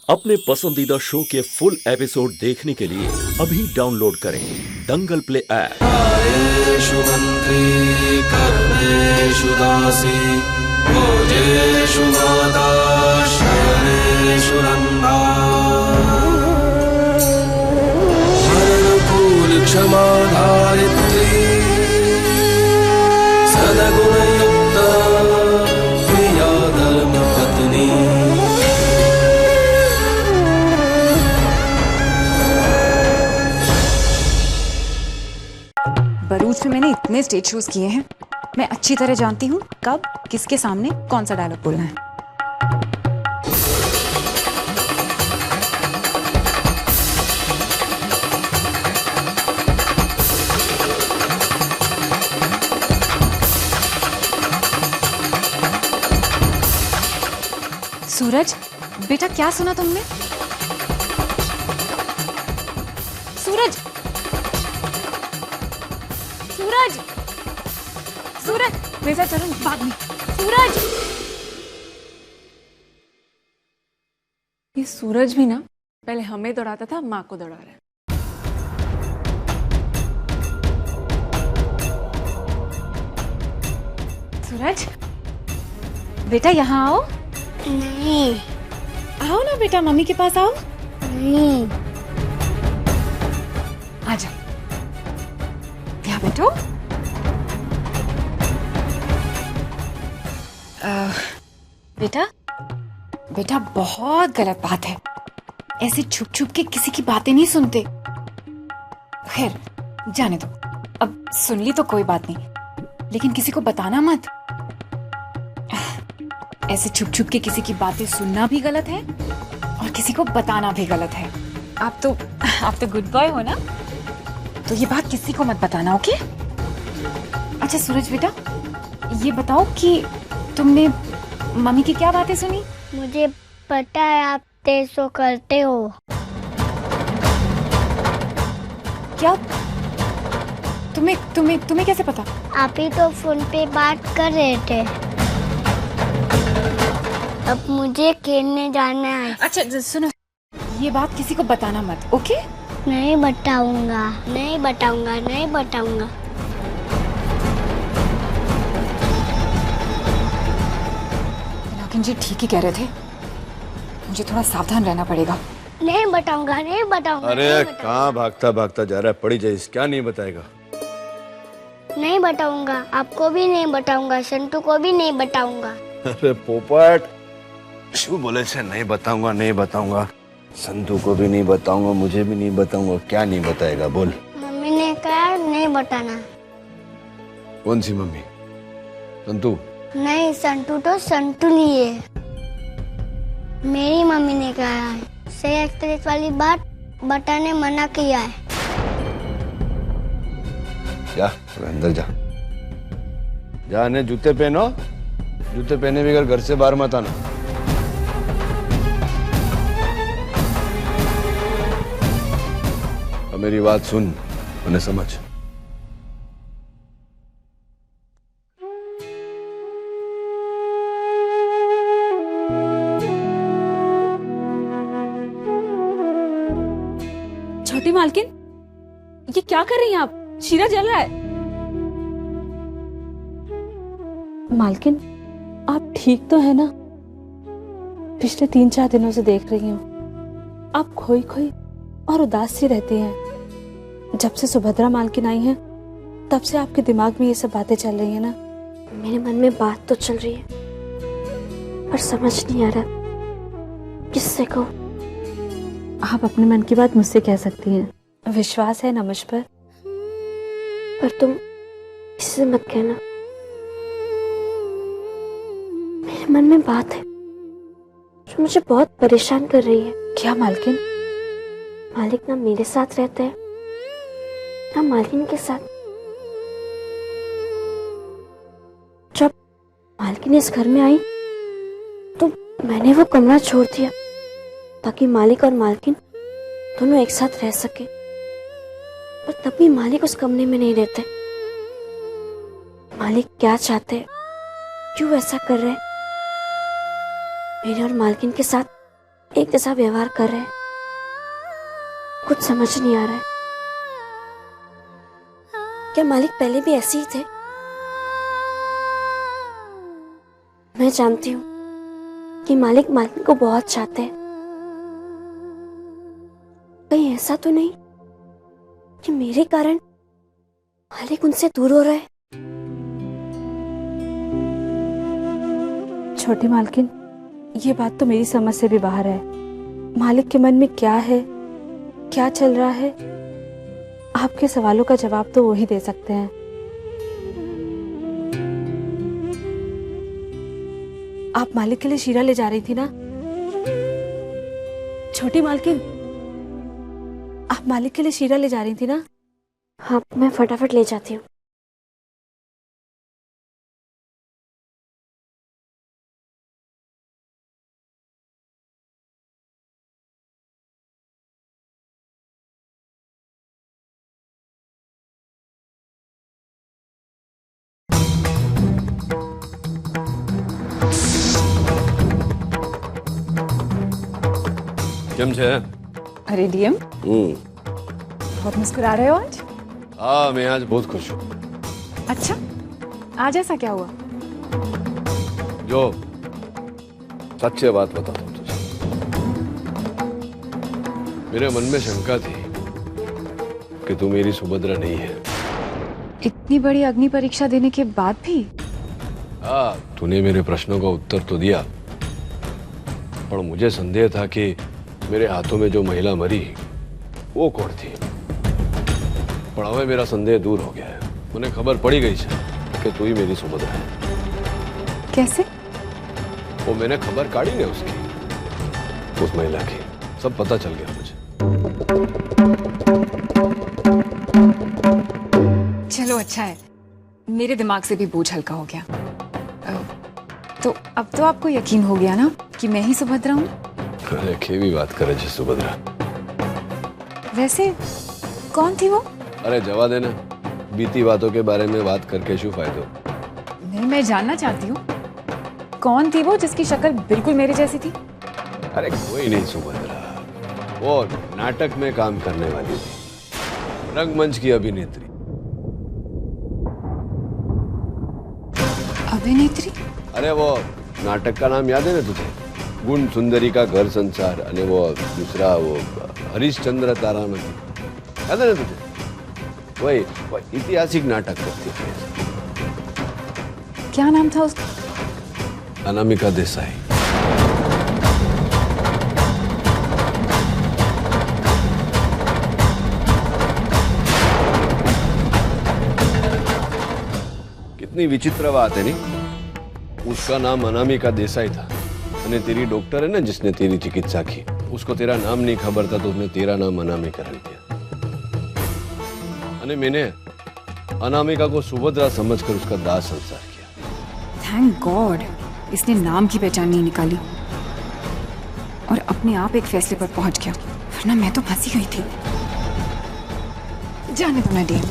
अपने पसंदीदा शो के फुल एपिसोड देखने के लिए अभी डाउनलोड करें दंगल प्ले ऐप। आयेषु मंत्री कर्मेषु दासी भोजेषु माता शयनेषु रंभा हरणकुल क्षमा धारित्री सद्गुणयुक्ता प्रिया धर्मपत्नी। बरूच में मैंने इतने स्टेज शोज किए हैं, मैं अच्छी तरह जानती हूँ कब किसके सामने कौन सा डायलॉग बोलना है। सूरज बेटा, क्या सुना तुमने? सूरज, सूरज, सूरज, मेरे साथ चलो बाद में। सूरज, ये सूरज भी ना पहले हमें दौड़ाता था, माँ को दौड़ा रहा है। सूरज बेटा, यहाँ आओ। नहीं। आओ ना बेटा, मम्मी के पास आओ। नहीं। आजा, यहाँ बैठो। बेटा बेटा, बहुत गलत बात है, ऐसे छुप छुप के किसी की बातें नहीं सुनते। खैर जाने दो, अब सुन ली तो कोई बात नहीं, लेकिन किसी को बताना मत। ऐसे छुप छुप के किसी की बातें सुनना भी गलत है और किसी को बताना भी गलत है। आप तो गुड बॉय हो ना, तो ये बात किसी को मत बताना, ओके? अच्छा सूरज बेटा, ये बताओ कि तुमने मम्मी की क्या बातें सुनी? मुझे पता है आप तेज सो करते हो। क्या? तुम्हें कैसे पता? आप ही तो फोन पे बात कर रहे थे। अब मुझे खेलने जाना है। अच्छा सुनो, ये बात किसी को बताना मत, ओके? नहीं बताऊंगा, नहीं बताऊंगा, नहीं बताऊंगा। लेकिन जी ठीक ही कह रहे थे, मुझे थोड़ा सावधान रहना पड़ेगा। नहीं बताऊंगा, नहीं बताऊंगा। अरे कहाँ भागता भागता जा रहा है, पड़ी जाइए, क्या नहीं बताएगा? नहीं बताऊंगा, आपको भी नहीं बताऊंगा, संतू को भी नहीं बताऊंगा। अरे पोपट, शू बोले से नहीं बताऊंगा, नहीं बताऊंगा, संतू को भी नहीं बताऊंगा, मुझे भी नहीं बताऊंगा। क्या नहीं बताएगा बोल? मम्मी ने कहा नहीं बताना। कौन सी मम्मी? संतू? नहीं, संतू तो संतू नहीं है, मेरी मम्मी ने कहा है। सही एक्सप्रेस वाली बात बताने मना किया है। जा अंदर जा, जाने जूते पहनो, जूते पहने बगैर घर से बाहर मत आना। अब मेरी बात सुन, उन्हें समझ। छोटी मालकिन, ये क्या कर रही हैं आप? शीरा जल रहा है। मालकिन, आप ठीक तो है ना? पिछले 3-4 दिनों से देख रही हूँ आप खोई खोई और उदास सी रहती हैं। जब से सुभद्रा मालकिन आई हैं, तब से आपके दिमाग में ये सब बातें चल रही हैं ना? मेरे मन में बात तो चल रही है, पर समझ नहीं आ रहा किससे कहूँ। आप अपने मन की बात मुझसे कह सकती हैं, विश्वास है ना मुझ पर? पर तुम किसी से मत कहना। मेरे मन में बात है जो मुझे बहुत परेशान कर रही है। क्या मालकिन? मालिक ना मेरे साथ रहते हैं ना मालकिन के साथ। जब मालकिन इस घर में आई तो मैंने वो कमरा छोड़ दिया ताकि मालिक और मालकिन दोनों एक साथ रह सके, पर तब भी मालिक उस कमरे में नहीं रहते। मालिक क्या चाहते हैं, क्यों ऐसा कर रहे हैं? मेरे और मालकिन के साथ एक जैसा व्यवहार कर रहे हैं, कुछ समझ नहीं आ रहा है। क्या मालिक पहले भी ऐसे ही थे? मैं जानती हूँ कि मालिक मालिक को बहुत चाहते हैं। कहीं ऐसा तो नहीं कि मेरे कारण मालिक उनसे दूर हो रहा है? छोटी मालकिन, ये बात तो मेरी समझ से भी बाहर है। मालिक के मन में क्या है, क्या चल रहा है, आपके सवालों का जवाब तो वो ही दे सकते हैं। आप मालिक के लिए शीरा ले जा रही थी ना? छोटी मालकिन, आप मालिक के लिए शीरा ले जा रही थी ना? हाँ, मैं फटाफट ले जाती हूँ। કેમ છે? अरे डीएम, बहुत मुस्कुरा रहे हो आज। हाँ, मैं आज बहुत खुश हूँ। अच्छा, आज ऐसा क्या हुआ? जो सच्ची बात बताता हूँ तुझे। मेरे मन में शंका थी कि तू मेरी सुभद्रा नहीं है। इतनी बड़ी अग्नि परीक्षा देने के बाद भी? हाँ, तूने मेरे प्रश्नों का उत्तर तो दिया, पर मुझे संदेह था कि मेरे हाथों में जो महिला मरी वो कौन थी। पर હવે मेरा संदेह दूर हो गया है। मुझे खबर पड़ी गई है कि तू ही मेरी सुभद्रा है। कैसे? वो मैंने खबर काढ़ी ने उसकी, उस महिला की, सब पता चल गया मुझे। चलो अच्छा है, मेरे दिमाग से भी बोझ हल्का हो गया। तो अब तो आपको यकीन हो गया ना कि मैं ही सुभद्रा हूँ? अरे केवी बात करे छे सुभद्रा। वैसे कौन थी वो? अरे जवा देना, बीती बातों के बारे में बात करके शू फायदो। नहीं, मैं जानना चाहती हूँ कौन थी वो जिसकी शक्ल बिल्कुल मेरे जैसी थी? अरे कोई नहीं सुभद्रा, वो नाटक में काम करने वाली थी, रंगमंच की अभिनेत्री। अभिनेत्री? अरे वो नाटक का नाम याद है ना तुझे? गुण सुंदरी का घर संसार, अने वो दूसरा वो हरिश्चंद्र तारामती, याद है ना तुझे? वही वो ऐतिहासिक नाटक करती थी। क्या नाम था उसका? अनामिका देसाई। कितनी विचित्र बात है नहीं? उसका नाम अनामिका देसाई था, और तेरी डॉक्टर है ना जिसने तेरी चिकित्सा की, उसको तेरा नाम नहीं खबर था तो उसने तेरा नाम अनामिका रख दिया। और मैंने अनामिका को सुभद्रा समझकर उसका दाह संस्कार किया। थैंक गॉड, इसने नाम की पहचान नहीं निकाली और अपने आप एक फैसले पर पहुंच गया, वरना मैं तो फंसी गई थी। जाने दो ना डीएम,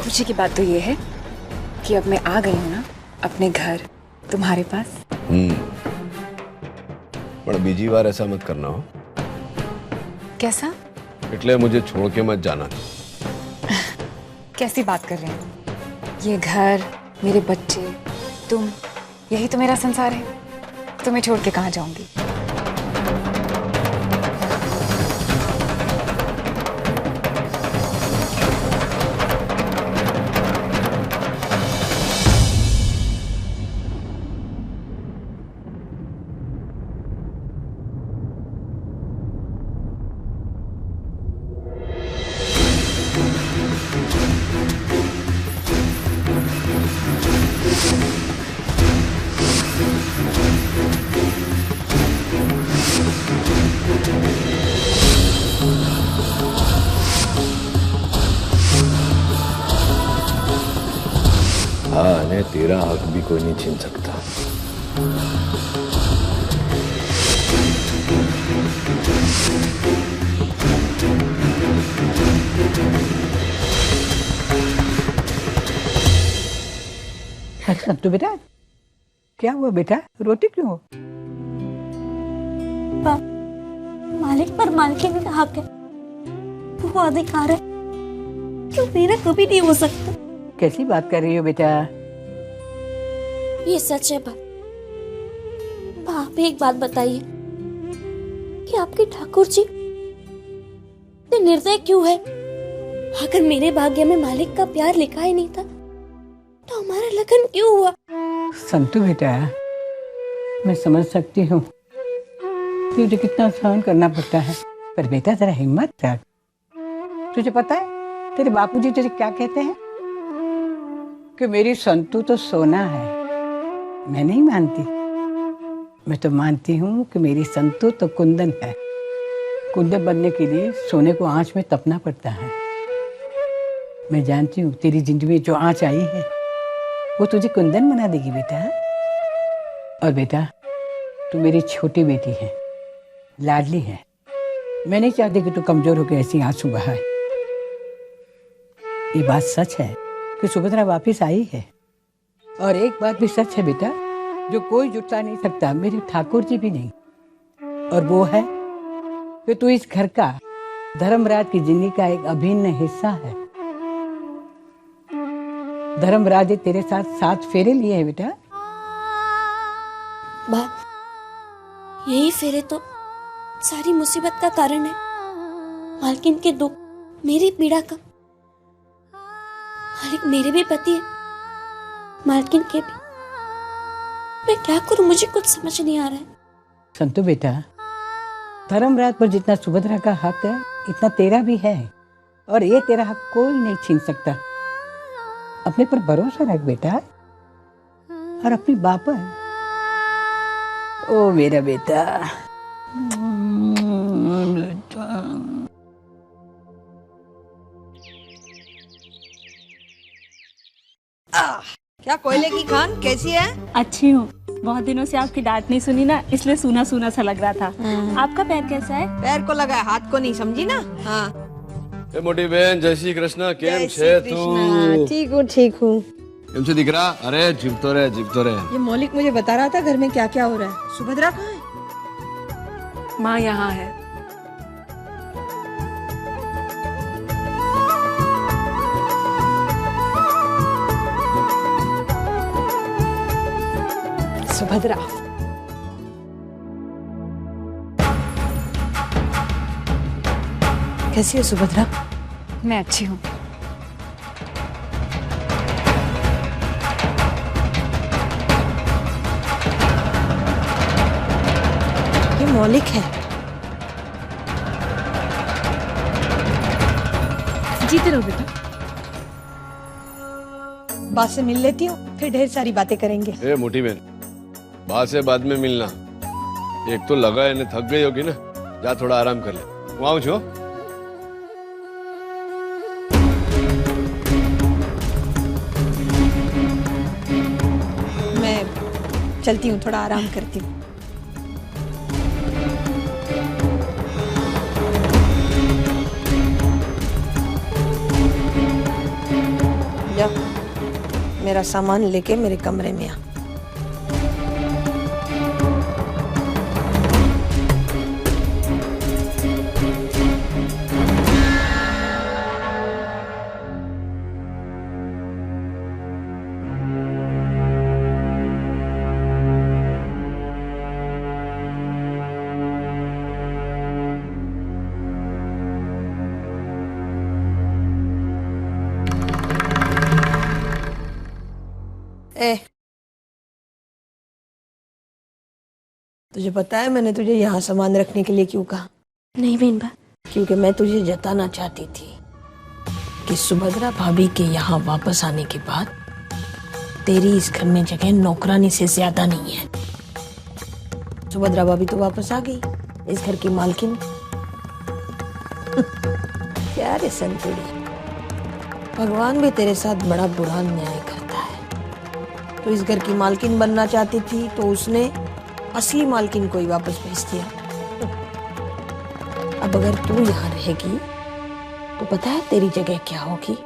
खुशी की बात तो ये है कि अब मैं आ गई हूँ ना अपने घर, तुम्हारे पास। पर बीजी बार ऐसा मत करना हो। कैसा? એટલે मुझे छोड़ के मत जाना। कैसी बात कर रहे हैं? ये घर, मेरे बच्चे, तुम, यही तो मेरा संसार है। तुम्हें छोड़ के कहाँ जाऊंगी? हाँ, ने तेरा हक भी कोई नहीं छीन सकता। संतु बेटा, क्या हुआ बेटा, रोती क्यों हो? मालिक पर मालकिन का हक है, वो अधिकार है जो मेरा कभी नहीं हो सकता। कैसी बात कर रही हो बेटा? ये सच है बात। आप एक बात बताइए कि आपके ठाकुर जी इतने निर्दय क्यों है? अगर मेरे भाग्य में मालिक का प्यार लिखा ही नहीं था तो हमारा लगन क्यों हुआ? संतु बेटा, मैं समझ सकती हूँ तुझे कितना सहन करना पड़ता है, पर बेटा जरा हिम्मत रख। तुझे पता है तेरे बापूजी तुझे क्या कहते हैं? कि मेरी संतु तो सोना है। मैं नहीं मानती, मैं तो मानती हूँ कि मेरी संतु तो कुंदन है। कुंदन बनने के लिए सोने को आंच में तपना पड़ता है। मैं जानती हूँ तेरी जिंदगी में जो आंच आई है वो तुझे कुंदन बना देगी बेटा। और बेटा, तू मेरी छोटी बेटी है, लाडली है। मैं नहीं चाहती कि तू कमजोर होकर ऐसी आंसू बहाए। ये बात सच है कि सुभद्रा वापस आई है, और एक बात भी सच है बेटा जो कोई जुटा नहीं सकता, मेरे ठाकुर जी भी नहीं, और वो है कि तू इस घर का, धर्मराज की जिंदगी का एक अभिन्न हिस्सा है। धर्मराज ने तेरे साथ 7 फेरे लिए हैं बेटा। बात यही फेरे तो सारी मुसीबत का कारण है। मालकिन के दुख, मेरी पीड़ा का। मालिक मेरे भी पति है, मालकिन के भी। मैं क्या करूं, मुझे कुछ समझ नहीं आ रहा है। संतु बेटा, धर्मराज पर जितना सुभद्रा का हक है इतना तेरा भी है, और ये तेरा हक कोई नहीं छीन सकता। अपने पर भरोसा रख बेटा, और अपनी बाप पर। ओ मेरा बेटा, क्या कोयले की खान कैसी है? अच्छी हूँ। बहुत दिनों से आपकी डांट नहीं सुनी ना, इसलिए सूना सूना सा लग रहा था। आपका पैर कैसा है? पैर को लगा है, हाथ को नहीं, समझी ना? हाँ। ए मोटी बहन, जय श्री कृष्ण। केम छे तू? ठीक हूँ। केम छे दिख रहा? अरे जीवतो रे, जीवतो रे। ये मौलिक मुझे बता रहा था घर में क्या क्या हो रहा है। सुभद्रा कहाँ है? माँ यहाँ है। सुभद्रा, कैसी है सुभद्रा? मैं अच्छी हूँ। ये मौलिक है। जीते रहो बेटा। बात से मिल लेती हूँ, फिर ढेर सारी बातें करेंगे। ए मोटी बहन, बात से बाद में मिलना। एक तो लगा है, थक गई होगी ना, जा थोड़ा आराम कर ले। वहां छो। मैं चलती हूँ, थोड़ा आराम करती हूँ। जा, मेरा सामान लेके मेरे कमरे में आ। ए, तुझे पता है मैंने तुझे यहाँ सामान रखने के लिए क्यों कहा? नहीं बीनबा। क्योंकि मैं तुझे जताना चाहती थी कि सुभद्रा भाभी के यहाँ वापस आने के बाद तेरी इस घर में जगह नौकरानी से ज्यादा नहीं है। सुभद्रा भाभी तो वापस आ गई, इस घर की मालकिन। क्या रे संतुड़ी, भगवान भी तेरे साथ बड़ा बुरा न्याय करता है। तो इस घर की मालकिन बनना चाहती थी तो उसने असली मालकिन को ही वापस भेज दिया। अब अगर तू यहाँ रहेगी तो पता है तेरी जगह क्या होगी?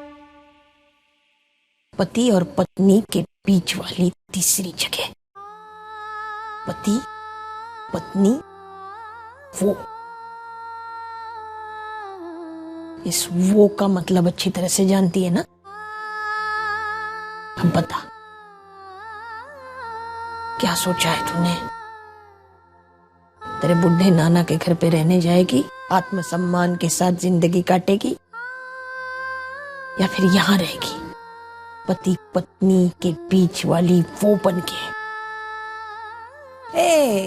पति और पत्नी के बीच वाली तीसरी जगह। पति, पत्नी वो, इस वो का मतलब अच्छी तरह से जानती है ना? अब बता, क्या सोचा है तूने? तेरे बुढ़े नाना के घर पे रहने जाएगी, आत्मसम्मान के साथ जिंदगी काटेगी, या फिर यहां रहेगी पति पत्नी के बीच वाली वो बन के?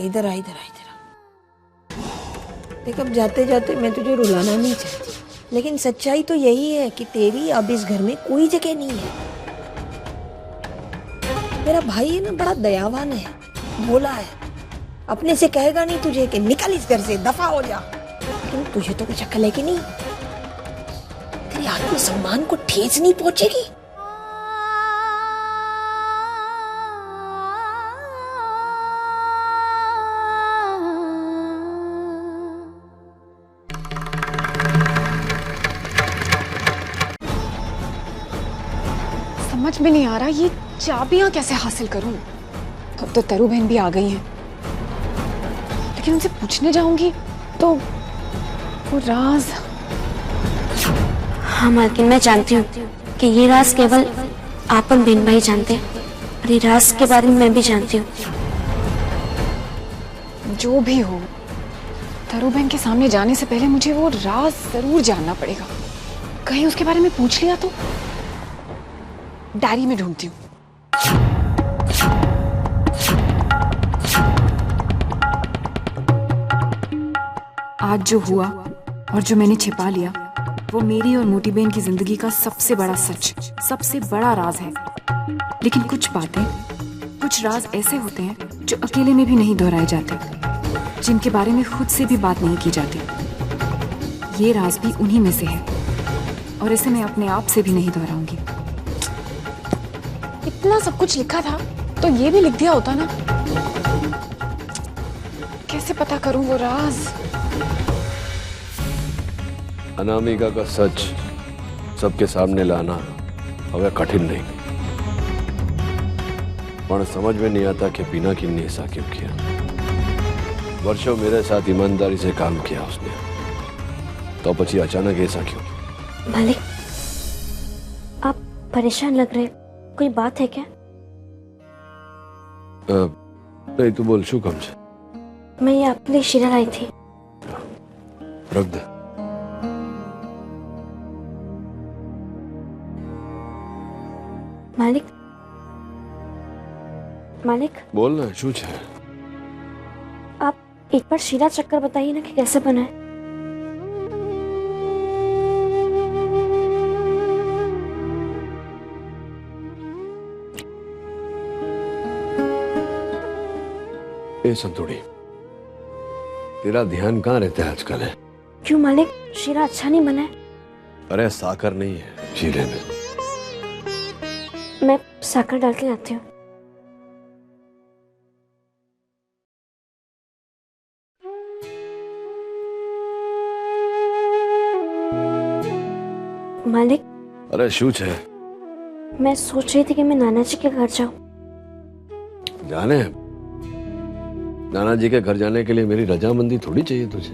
इधर आ, इधर आ, इधर आ। देख, अब जाते जाते मैं तुझे रुलाना नहीं चाहती, लेकिन सच्चाई तो यही है कि तेरी अब इस घर में कोई जगह नहीं है। मेरा भाई है ना, बड़ा दयावान है, भोला है, अपने से कहेगा नहीं तुझे कि निकल इस घर से, दफा हो जा। लेकिन तुझे तो कुछ अक्ल है कि नहीं? तेरे आत्मसम्मान को ठेस नहीं पहुंचेगी? समझ में नहीं आ रहा ये चाबियां कैसे हासिल करूं। अब तो तरु बहन भी आ गई हैं, लेकिन उनसे पूछने जाऊंगी तो वो राज। हाँ मालकिन, मैं जानती हूँ कि ये राज केवल आप और बीन भाई जानते हैं, और ये राज के बारे में मैं भी जानती हूँ। जो भी हो, तरु बहन के सामने जाने से पहले मुझे वो राज जरूर जानना पड़ेगा। कहीं उसके बारे में पूछ लिया तो? डायरी में ढूंढती हूँ। आज जो हुआ और जो मैंने छिपा लिया, वो मेरी और मोटी बहन की जिंदगी का सबसे बड़ा सच, सबसे बड़ा राज है। लेकिन कुछ बातें, कुछ राज ऐसे होते हैं जो अकेले में भी नहीं दोहराए जाते, जिनके बारे में खुद से भी बात नहीं की जाती। ये राज भी उन्हीं में से है, और इसे मैं अपने आप से भी नहीं दोहराऊंगी। इतना सब कुछ लिखा था तो ये भी लिख दिया होता ना। कैसे पता करूं वो राज? अनामिका का सच सबके सामने लाना હવે कठिन नहीं, पर समझ में नहीं आता कि बिना किन्ने ऐसा क्यों किया। वर्षों मेरे साथ ईमानदारी से काम किया उसने, तो पची अचानक ऐसा क्यों? मालिक, आप परेशान लग रहे, कोई बात है क्या? नहीं तो बोल, शू कम छे? मैं ये आपके लिए शीरा लाई थी। रख दे। मालिक, मालिक बोल ना, शू छे? आप एक बार शीरा चक्कर बताइए ना कि कैसे बना है। ए संतोड़ी, तेरा ध्यान कहाँ रहता है आजकल? है क्यों मालिक, शीरा अच्छा नहीं बना है? अरे साकर नहीं है शीरे में। मैं साकर डाल के लाती हूँ। मालिक, अरे शू छे? मैं सोच रही थी कि मैं नाना जी के घर जाऊं। जाने, नाना जी के घर जाने के लिए मेरी रजामंदी थोड़ी चाहिए तुझे।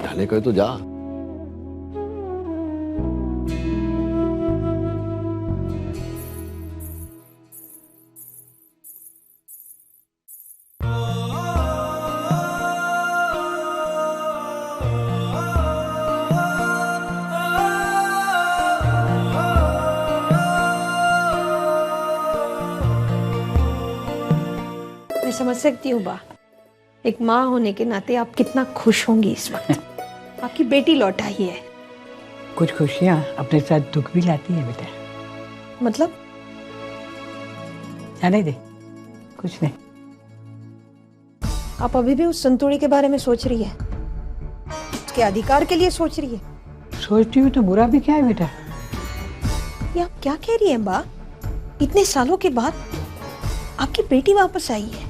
जाने को है तो जा। मैं समझ सकती हूँ बा, एक माँ होने के नाते आप कितना खुश होंगी इस वक्त। आपकी बेटी लौट आई है। कुछ खुशियाँ अपने साथ दुख भी लाती है बेटा। मतलब? जाने दे, कुछ नहीं। आप अभी भी उस संतोड़ी के बारे में सोच रही है? उसके अधिकार के लिए सोच रही है? सोचती हूँ तो बुरा भी क्या है बेटा? ये आप क्या कह रही हैं बा? इतने सालों के बाद आपकी बेटी वापस आई है,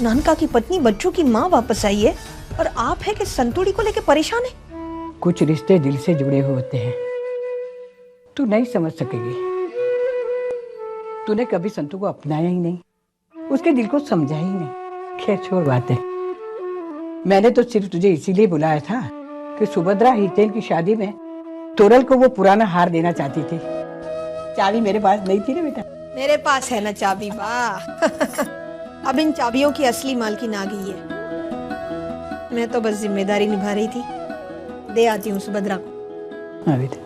नानका की पत्नी, बच्चों की माँ वापस आई है, और आप है कि संतोड़ी को लेकर परेशान है? कुछ रिश्ते दिल से जुड़े हुए होते हैं, तू नहीं समझ सकेगी। तूने कभी संतू को अपनाया ही नहीं, उसके दिल को समझा ही नहीं। खैर छोड़ बातें। मैंने तो सिर्फ तुझे इसीलिए बुलाया था कि सुभद्रा हितेन की शादी में तोरल को वो पुराना हार देना चाहती थी। चाबी मेरे पास नहीं थी ना बेटा। मेरे पास है ना चाबी, वाह। अब इन चाबियों की असली मालकिन आ गई है। मैं तो बस जिम्मेदारी निभा रही थी। दे आती हूँ सुभद्रा को। हाँ बेटा।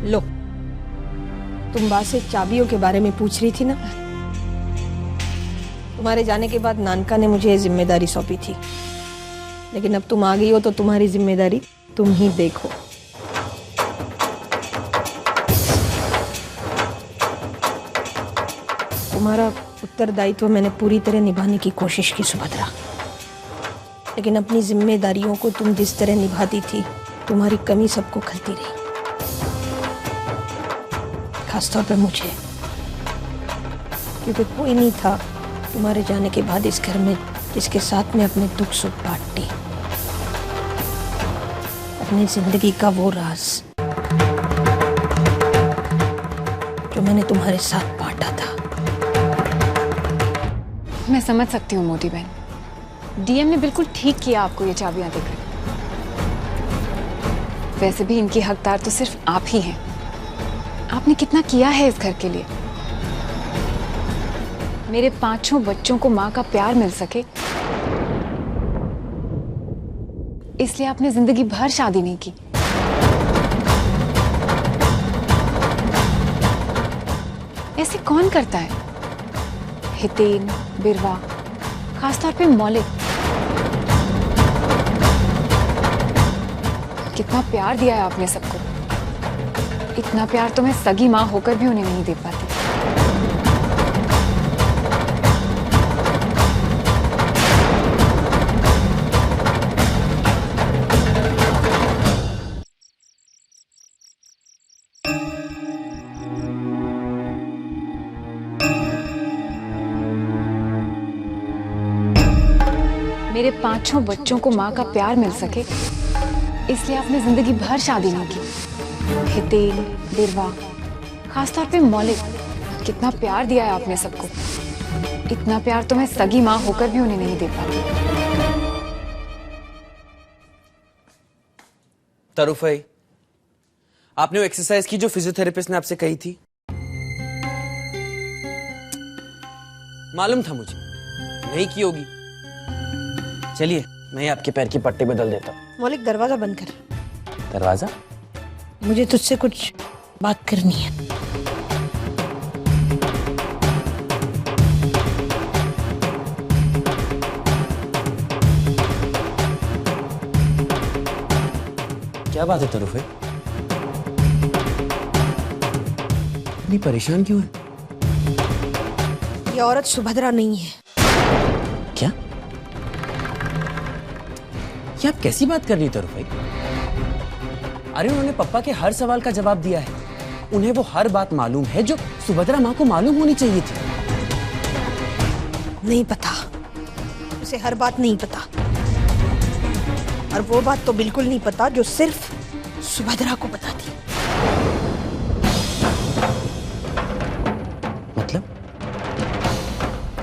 लो, तुम बात से चाबियों के बारे में पूछ रही थी ना। तुम्हारे जाने के बाद नानका ने मुझे ये जिम्मेदारी सौंपी थी, लेकिन अब तुम आ गई हो तो तुम्हारी जिम्मेदारी तुम ही देखो। तुम्हारा उत्तरदायित्व मैंने पूरी तरह निभाने की कोशिश की सुभद्रा, लेकिन अपनी जिम्मेदारियों को तुम जिस तरह निभाती थी, तुम्हारी कमी सबको खलती रही, खासतौर पे मुझे, क्योंकि कोई नहीं था तुम्हारे जाने के बाद इस घर में जिसके साथ में अपने दुख सुख बांटती, अपनी जिंदगी का वो राज जो मैंने तुम्हारे साथ बांटा था। मैं समझ सकती हूँ मोटी बहन, डीएम ने बिल्कुल ठीक किया आपको ये चाबियां देकर। वैसे भी इनकी हकदार तो सिर्फ आप ही हैं। आपने कितना किया है इस घर के लिए। मेरे 5 बच्चों को माँ का प्यार मिल सके, इसलिए आपने जिंदगी भर शादी नहीं की। ऐसे कौन करता है? हितेन, बिरवा, खासतौर पे मौलिक। कितना प्यार दिया है आपने सबको। इतना प्यार तो मैं सगी माँ होकर भी उन्हें नहीं दे पाती। मेरे 5 बच्चों को माँ का प्यार मिल सके, इसलिए आपने जिंदगी भर शादी नहीं की। हितेन, बिरवा, खासतौर पे मौलिक, कितना प्यार दिया है आपने सबको। इतना प्यार तो मैं सगी माँ होकर भी उन्हें नहीं दे पाती। तरुफई, आपने वो एक्सरसाइज की जो फिजियोथेरेपिस्ट ने आपसे कही थी? मालूम था मुझे, नहीं की होगी। चलिए, मैं आपके पैर की पट्टी बदल देता हूँ। मौलिक, दरवाजा बंद कर। दरवाजा? मुझे तुझसे कुछ बात करनी है। क्या बात है तरुफे? इतनी परेशान क्यों है? ये औरत सुभद्रा नहीं है। क्या? ये आप कैसी बात कर रही तरुफे? अरे उन्होंने पप्पा के हर सवाल का जवाब दिया है। उन्हें वो हर बात मालूम है जो सुभद्रा माँ को मालूम होनी चाहिए थी। नहीं पता, उसे हर बात नहीं पता, और वो बात तो बिल्कुल नहीं पता जो सिर्फ सुभद्रा को पता थी। मतलब?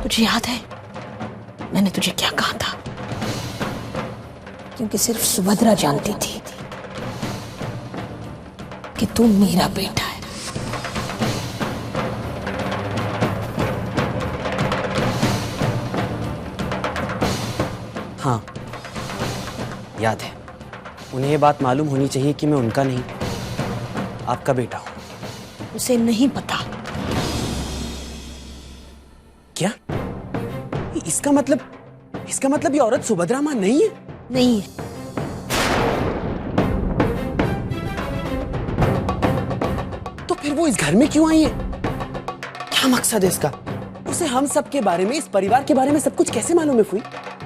तुझे याद है मैंने तुझे क्या कहा था? क्योंकि सिर्फ सुभद्रा जानती थी कि तू मेरा बेटा है। हाँ, याद है। उन्हें ये बात मालूम होनी चाहिए कि मैं उनका नहीं, आपका बेटा हूं। उसे नहीं पता। क्या? इसका मतलब ये औरत सुभद्रा माँ नहीं है? नहीं है। तो फिर वो इस घर में क्यों आई है? क्या मकसद है इसका? उसे हम सब के बारे में, इस परिवार के बारे में सब कुछ कैसे मालूम है फुई?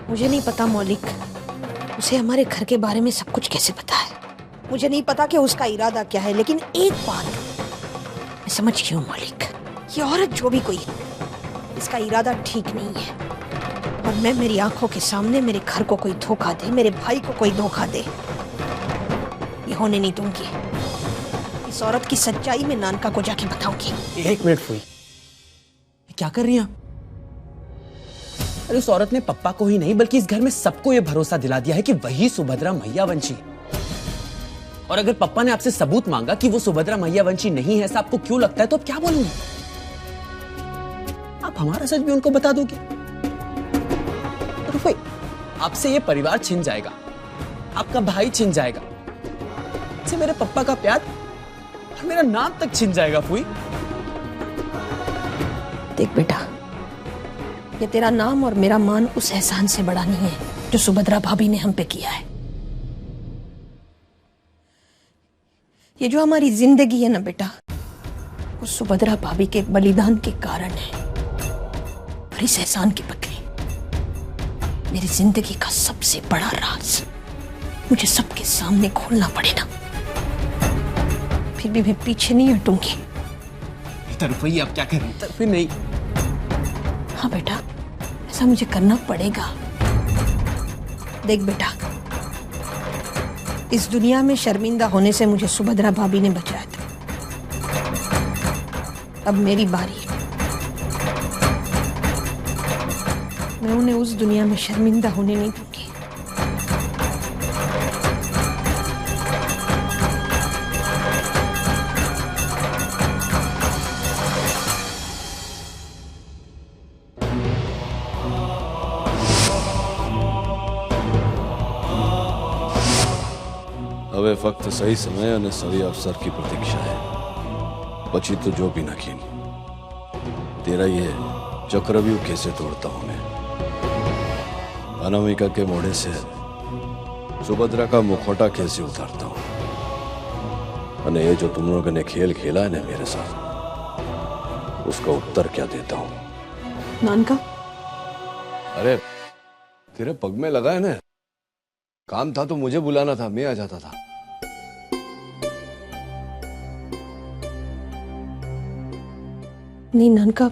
मुझे नहीं पता मौलिक, उसे हमारे घर के बारे में सब कुछ कैसे पता है। मुझे नहीं पता कि उसका इरादा क्या है, लेकिन एक बात मैं समझ गई हूँ मौलिक, ये औरत जो भी कोई है, इसका इरादा ठीक नहीं है। और मैं मेरी आंखों के सामने मेरे घर को कोई धोखा दे, मेरे भाई को कोई धोखा दे, ये होने नहीं दूंगी। इस औरत की सच्चाई में नानका को जाके बताऊंगी। 1 मिनट फुई, क्या कर रही हैं आप? अरे उस औरत ने पप्पा को ही नहीं बल्कि इस घर में सबको यह भरोसा दिला दिया है कि वही सुभद्रा मैयावंशी है। और अगर पप्पा ने आपसे सबूत मांगा कि वो सुभद्रा मैयावंशी नहीं है, ऐसा आपको क्यों लगता है, तो आप क्या बोलोगे? आप हमारा सच भी उनको बता दोगे? तो आपसे ये परिवार छिन जाएगा, आपका भाई छिन जाएगा, से मेरे पप्पा का प्यार और मेरा नाम तक छिन जाएगा। फूई देख बेटा, ये तेरा नाम और मेरा मान उस एहसान से बड़ा नहीं है जो सुभद्रा भाभी ने हम पे किया है। ये जो हमारी जिंदगी है ना बेटा, वो सुभद्रा भाभी के बलिदान के कारण है। और इस एहसान के बदले मेरी जिंदगी का सबसे बड़ा राज मुझे सबके सामने खोलना पड़ेगा। फिर भी मैं पीछे नहीं हटूंगी। तरफई आप क्या कर रही? तरफई नहीं। हाँ बेटा, ऐसा मुझे करना पड़ेगा। देख बेटा, इस दुनिया में शर्मिंदा होने से मुझे सुभद्रा भाभी ने बचाया था। अब मेरी बारी है। मैं उन्हें उस दुनिया में शर्मिंदा होने नहीं दूंगी। હવે ફક્ત સહી સમય અને સહી અવસર की प्रतीक्षा है। પછી तो जो भी नखीन तेरा ये चक्रव्यूह कैसे तोड़ता हूं मैं। अनामिका के मोड़े से सुभद्रा का मुखौटा कैसे उतारता हूं। અને ये जो तुम लोगों ने खेल खेला है ना मेरे साथ, उसका उत्तर क्या देता हूं। नानका, अरे तेरे पग में लगा है ना, काम था तो मुझे बुलाना था, मैं आ जाता था। नहीं नानका,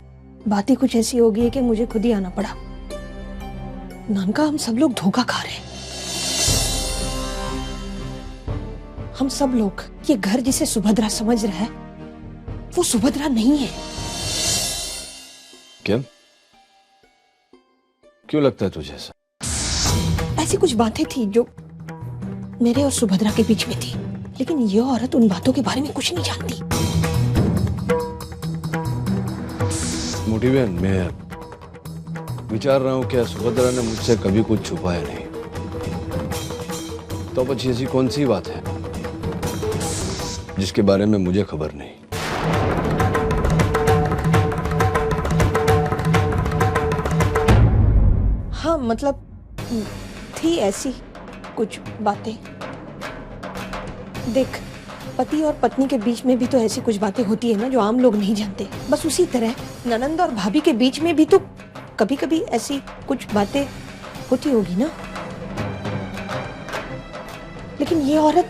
बात ही कुछ ऐसी हो गई है कि मुझे खुद ही आना पड़ा। नानका, हम सब लोग धोखा खा रहे हैं। हम सब लोग ये घर जिसे सुभद्रा समझ रहा है वो सुभद्रा नहीं है। क्यों क्यों लगता है तुझे ऐसा? ऐसी कुछ बातें थी जो मेरे और सुभद्रा के बीच में थी, लेकिन ये औरत उन बातों के बारे में कुछ नहीं जानती। मोटी बहन, मैं विचार रहा हूं कि सुभद्रा ने मुझसे कभी कुछ छुपाया नहीं, तो પછી ऐसी कौन सी बात है जिसके बारे में मुझे खबर नहीं? हाँ मतलब थी ऐसी कुछ बातें। देख, पति और पत्नी के बीच में भी तो ऐसी कुछ बातें होती है ना जो आम लोग नहीं जानते। बस उसी तरह ननंद और भाभी के बीच में भी तो कभी कभी ऐसी कुछ बातें होती होगी ना। लेकिन ये औरत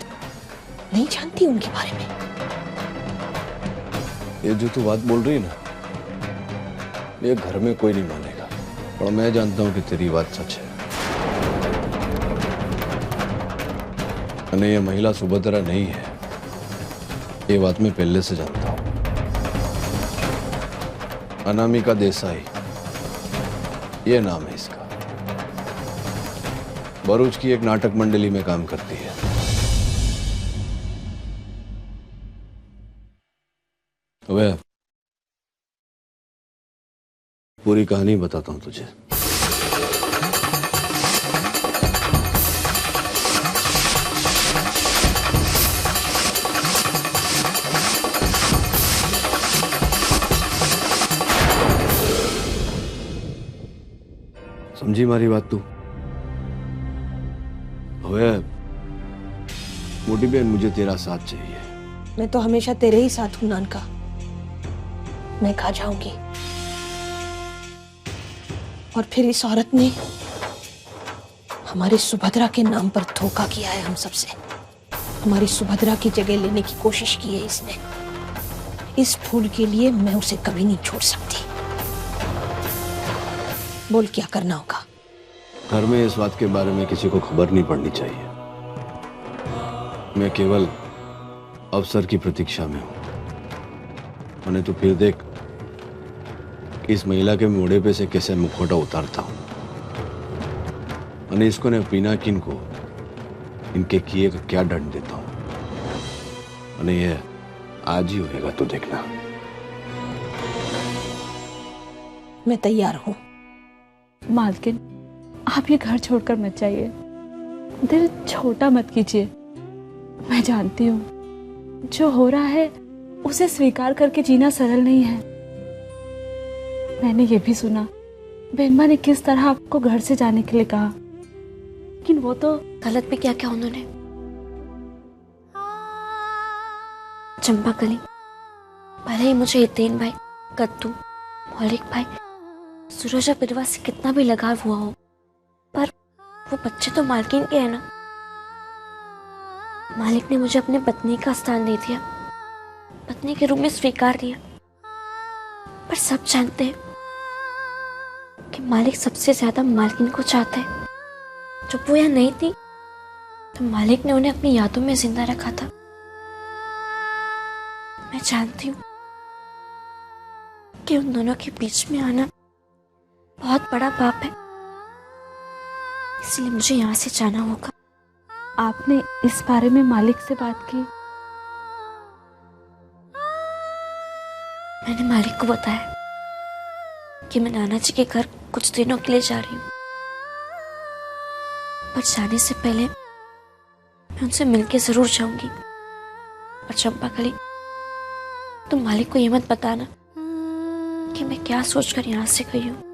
नहीं जानती उनके बारे में। ये जो तू बात बोल रही है ना, ये घर में कोई नहीं मानेगा, पर मैं जानता हूं कि तेरी बात सच है। ये महिला सुभद्रा नहीं है, ये बात मैं पहले से जानता हूं। अनामिका देसाई ये नाम है इसका। भरूच की एक नाटक मंडली में काम करती है। वह पूरी कहानी बताता हूं तुझे। समझी मारी बात तू? હવે मोटी बहन, मुझे तेरा साथ चाहिए। मैं तो हमेशा तेरे ही साथ हूं नानका। मैं खा जाऊंगी। और फिर इस औरत ने हमारी सुभद्रा के नाम पर धोखा किया है हम सबसे। हमारी सुभद्रा की जगह लेने की कोशिश की है इसने। इस फूल के लिए मैं उसे कभी नहीं छोड़ सकती। बोल क्या करना होगा? घर में इस बात के बारे में किसी को खबर नहीं पड़नी चाहिए। मैं केवल अवसर की प्रतीक्षा में हूं। मैंने तो फिर देख इस महिला के मोड़े पे से कैसे मुखौटा उतारता हूं। અને इसको ने पिनाकिन को इनके किए का क्या दंड देता हूं, અને ये आज ही होएगा तो देखना। मैं तैयार हूँ। मालकिन, आप ये घर छोड़कर मत जाइए, दिल छोटा मत कीजिए। मैं जानती हूँ जो हो रहा है उसे स्वीकार करके जीना सरल नहीं है। मैंने ये भी सुना बेम्मा ने किस तरह आपको घर से जाने के लिए कहा, लेकिन वो तो गलत भी क्या क्या उन्होंने। चंपाकली, भले ही मुझे यतीन भाई, कद्दू, मौलिक भाई, सूरज और बिरवा से कितना भी लगाव हुआ हो, पर वो बच्चे तो मालकिन के हैं ना। मालिक ने मुझे अपनी पत्नी का स्थान दे दिया, पत्नी के रूप में स्वीकार किया। पर सब जानते हैं कि मालिक सबसे ज्यादा मालकिन को चाहता है। जब वो यहाँ नहीं थी तो मालिक ने उन्हें अपनी यादों में जिंदा रखा था। मैं जानती हूँ कि उन दोनों के बीच में आना बहुत बड़ा पाप है, इसलिए मुझे यहाँ से जाना होगा। आपने इस बारे में मालिक से बात की? मैंने मालिक को बताया कि मैं नाना जी के घर कुछ दिनों के लिए जा रही हूँ, पर जाने से पहले मैं उनसे मिलके जरूर जाऊंगी। और चंपाकली, तुम मालिक को ये मत बताना कि मैं क्या सोचकर यहाँ से गई हूँ।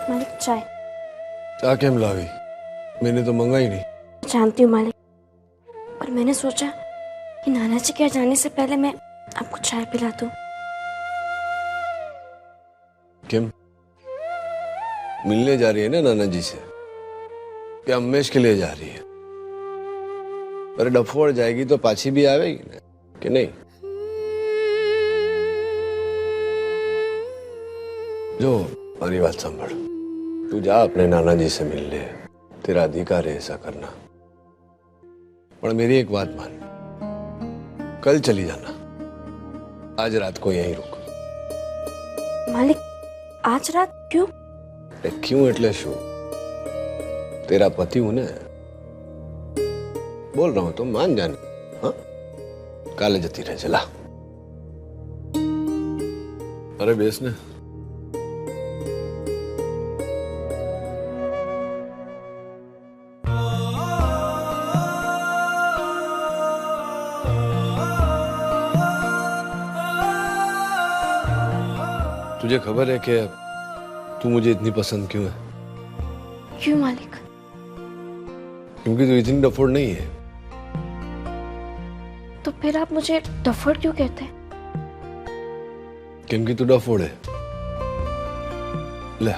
मालिक, चाय। क्या केम ला गई? मैंने तो मंगाई नहीं। जानती हूँ मालिक, पर मैंने सोचा कि नाना जी के यहाँ जाने से पहले मैं आपको चाय पिला दूं। किम मिलने जा रही है ना नाना जी से? क्या हमेश के लिए जा रही है? अरे डफोड़ जाएगी तो पाछी भी आवेगी ना, कि नहीं? जो हमारी बात संभाल, तू जा अपने नाना जी से मिल ले, तेरा अधिकार है ऐसा करना। पर मेरी एक बात मान, कल चली जाना, आज रात को यहीं रुक। मालिक, आज रात क्यों? क्यों એટલે શું? तेरा पति हूं ना, बोल रहा हूं तो मान जाना। हाँ, काले जती रहे, चला। अरे बेस ने तुझे खबर है कि तू मुझे इतनी पसंद क्यों है? क्यों मालिक? क्योंकि तू इतनी डफोड़ नहीं है। तो फिर आप मुझे डफोड़ क्यों कहते हैं? क्योंकि तू डफोड़ है। ले,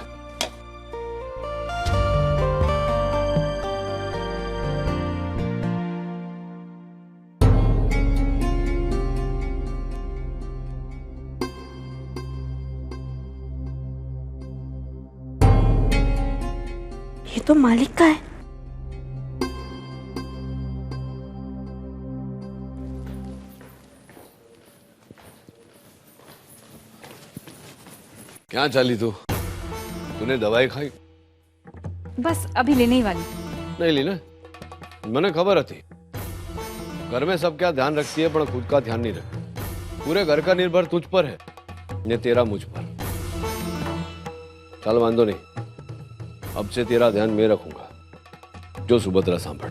ये तो मालिक का है। क्या चाली तू? तूने दवाई खाई? बस अभी लेने ही वाली। नहीं ली ना, मैंने खबर थी। घर में सब क्या ध्यान रखती है पर खुद का ध्यान नहीं रखती। पूरे घर का निर्भर तुझ पर है, ने तेरा मुझ पर। चल वांदो नहीं, अब से तेरा ध्यान मैं रखूंगा। जो सुभद्रा सांभळ,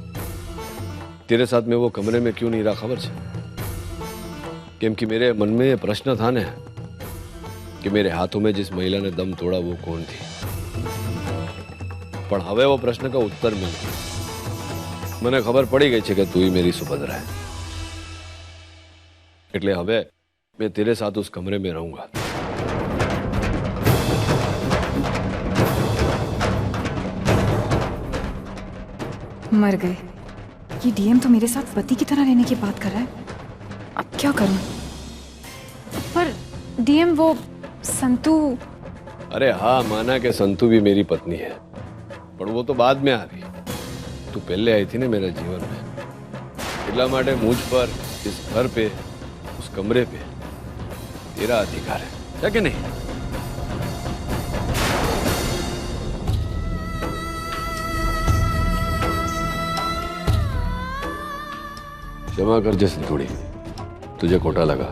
तेरे साथ में वो कमरे में क्यों नहीं रहा खबर है? क्योंकि मेरे मन में प्रश्न था ना कि मेरे हाथों में जिस महिला ने दम तोड़ा वो कौन थी। पर हवे वो प्रश्न का उत्तर मिल गया। मैंने खबर पड़ी गई है कि तू ही मेरी सुभद्रा है। એટલે હવે मैं तेरे साथ उस कमरे में रहूंगा। मर गए। ये डीएम तो मेरे साथ पति की तरह रहने की बात कर रहा है। अब क्या करूं? पर डीएम, वो संतू अरे हाँ, माना कि संतू भी मेरी पत्नी है, पर वो तो बाद में आ रही। तू पहले आई थी ना मेरे जीवन में, એટલા માટે मुझ पर, इस घर पे, उस कमरे पे तेरा अधिकार है कि नहीं? क्षमा कर जैसे थोड़ी, तुझे खोटा लगा,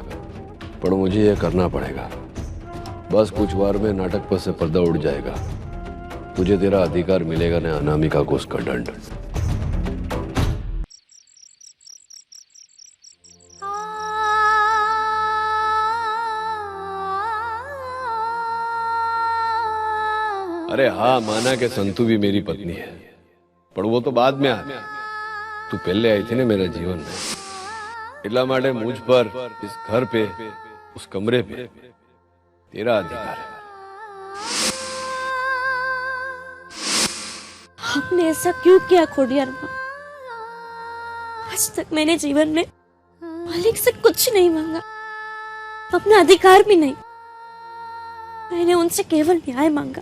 पर मुझे ये करना पड़ेगा। बस कुछ बार में नाटक पर से पर्दा उड़ जाएगा, तुझे तेरा अधिकार मिलेगा ना अनामिका को उसका दंड। अरे हाँ, माना कि संतू भी मेरी पत्नी है, पर वो तो बाद में आ गई। तू पहले आई थी ना मेरे जीवन में, એટલા માટે मुझ पर, इस घर पे, उस कमरे पे तेरा अधिकार है। आपने ऐसा क्यों किया खोडियार माँ? आज तक मैंने जीवन में मालिक से कुछ नहीं मांगा, अपना अधिकार भी नहीं। मैंने उनसे केवल न्याय मांगा,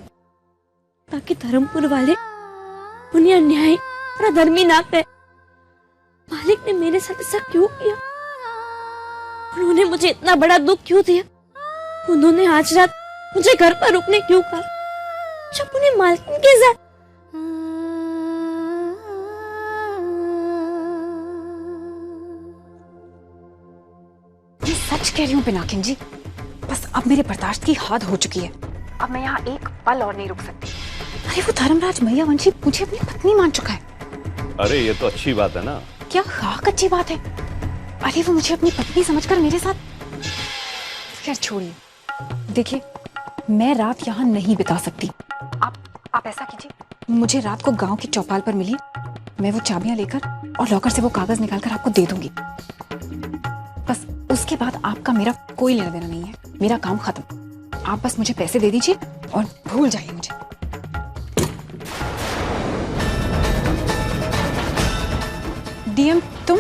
ताकि धर्मपुर वाले उन्हें अन्याय और अधर्मी ना कहे। मालिक ने मेरे साथ ऐसा क्यों किया? उन्होंने मुझे इतना बड़ा दुख क्यों दिया? उन्होंने आज रात मुझे घर पर रुकने क्यों कहा, जब उन्हें मालकिन के साथ। मैं सच कह रही हूँ पिनाकिन जी, बस अब मेरे बर्दाश्त की हद हो चुकी है। अब मैं यहाँ एक पल और नहीं रुक सकती। अरे वो धर्मराज मैयावंशी मुझे अपनी पत्नी मान चुका है। अरे ये तो अच्छी बात है ना। क्या खाक अच्छी बात है? अरे वो मुझे अपनी पत्नी समझकर मेरे साथ। खैर छोड़िए, देखिए मैं रात यहाँ नहीं बिता सकती। आप ऐसा कीजिए, मुझे रात को गांव की चौपाल पर मिलिए, मैं वो चाबियां लेकर और लॉकर से वो कागज निकालकर आपको दे दूंगी। बस उसके बाद आपका मेरा कोई लेना देना नहीं है, मेरा काम खत्म। आप बस मुझे पैसे दे दीजिए और भूल जाइए मुझे। डीएम तुम?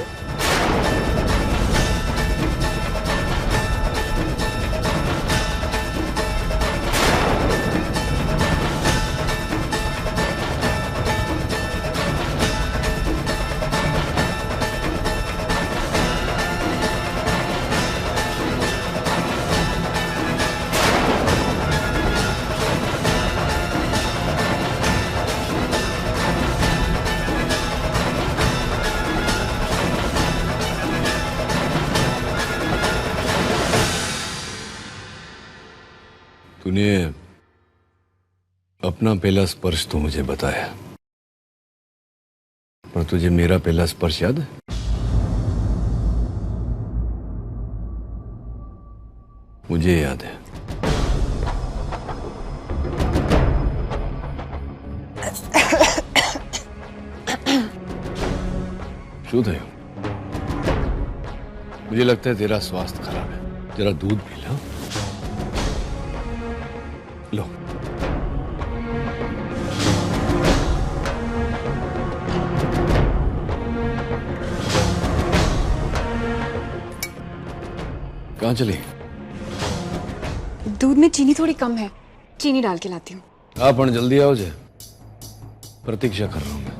तूने अपना पहला स्पर्श तो मुझे बताया, पर तुझे मेरा पहला स्पर्श याद है? मुझे याद है। शू थयो? मुझे लगता है तेरा स्वास्थ्य खराब है, जरा दूध पी लो। लो। कहाँ चली? दूध में चीनी थोड़ी कम है, चीनी डाल के लाती हूँ। आप पण जल्दी आओ जे, प्रतीक्षा कर रहा हूं मैं।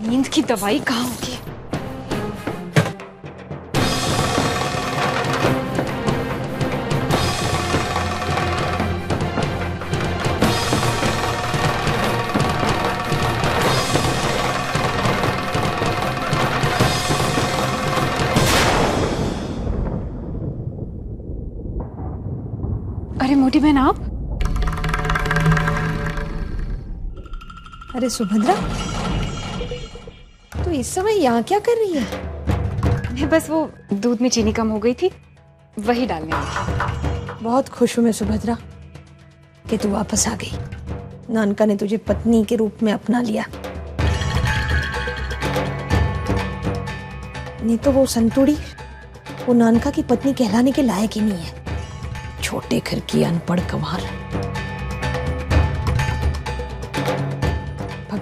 नींद की दवाई कहाँ होगी? अरे मोटी बहन आप? अरे सुभद्रा, तो इस समय यहाँ क्या कर रही है? मैं बस वो दूध में चीनी कम हो गई थी, वही डालने आई। बहुत खुश हूं मैं सुभद्रा कि तू वापस आ गई। नानका ने तुझे पत्नी के रूप में अपना लिया, नहीं तो वो संतुड़ी वो नानका की पत्नी कहलाने के लायक ही नहीं है। छोटे घर की अनपढ़ गंवार।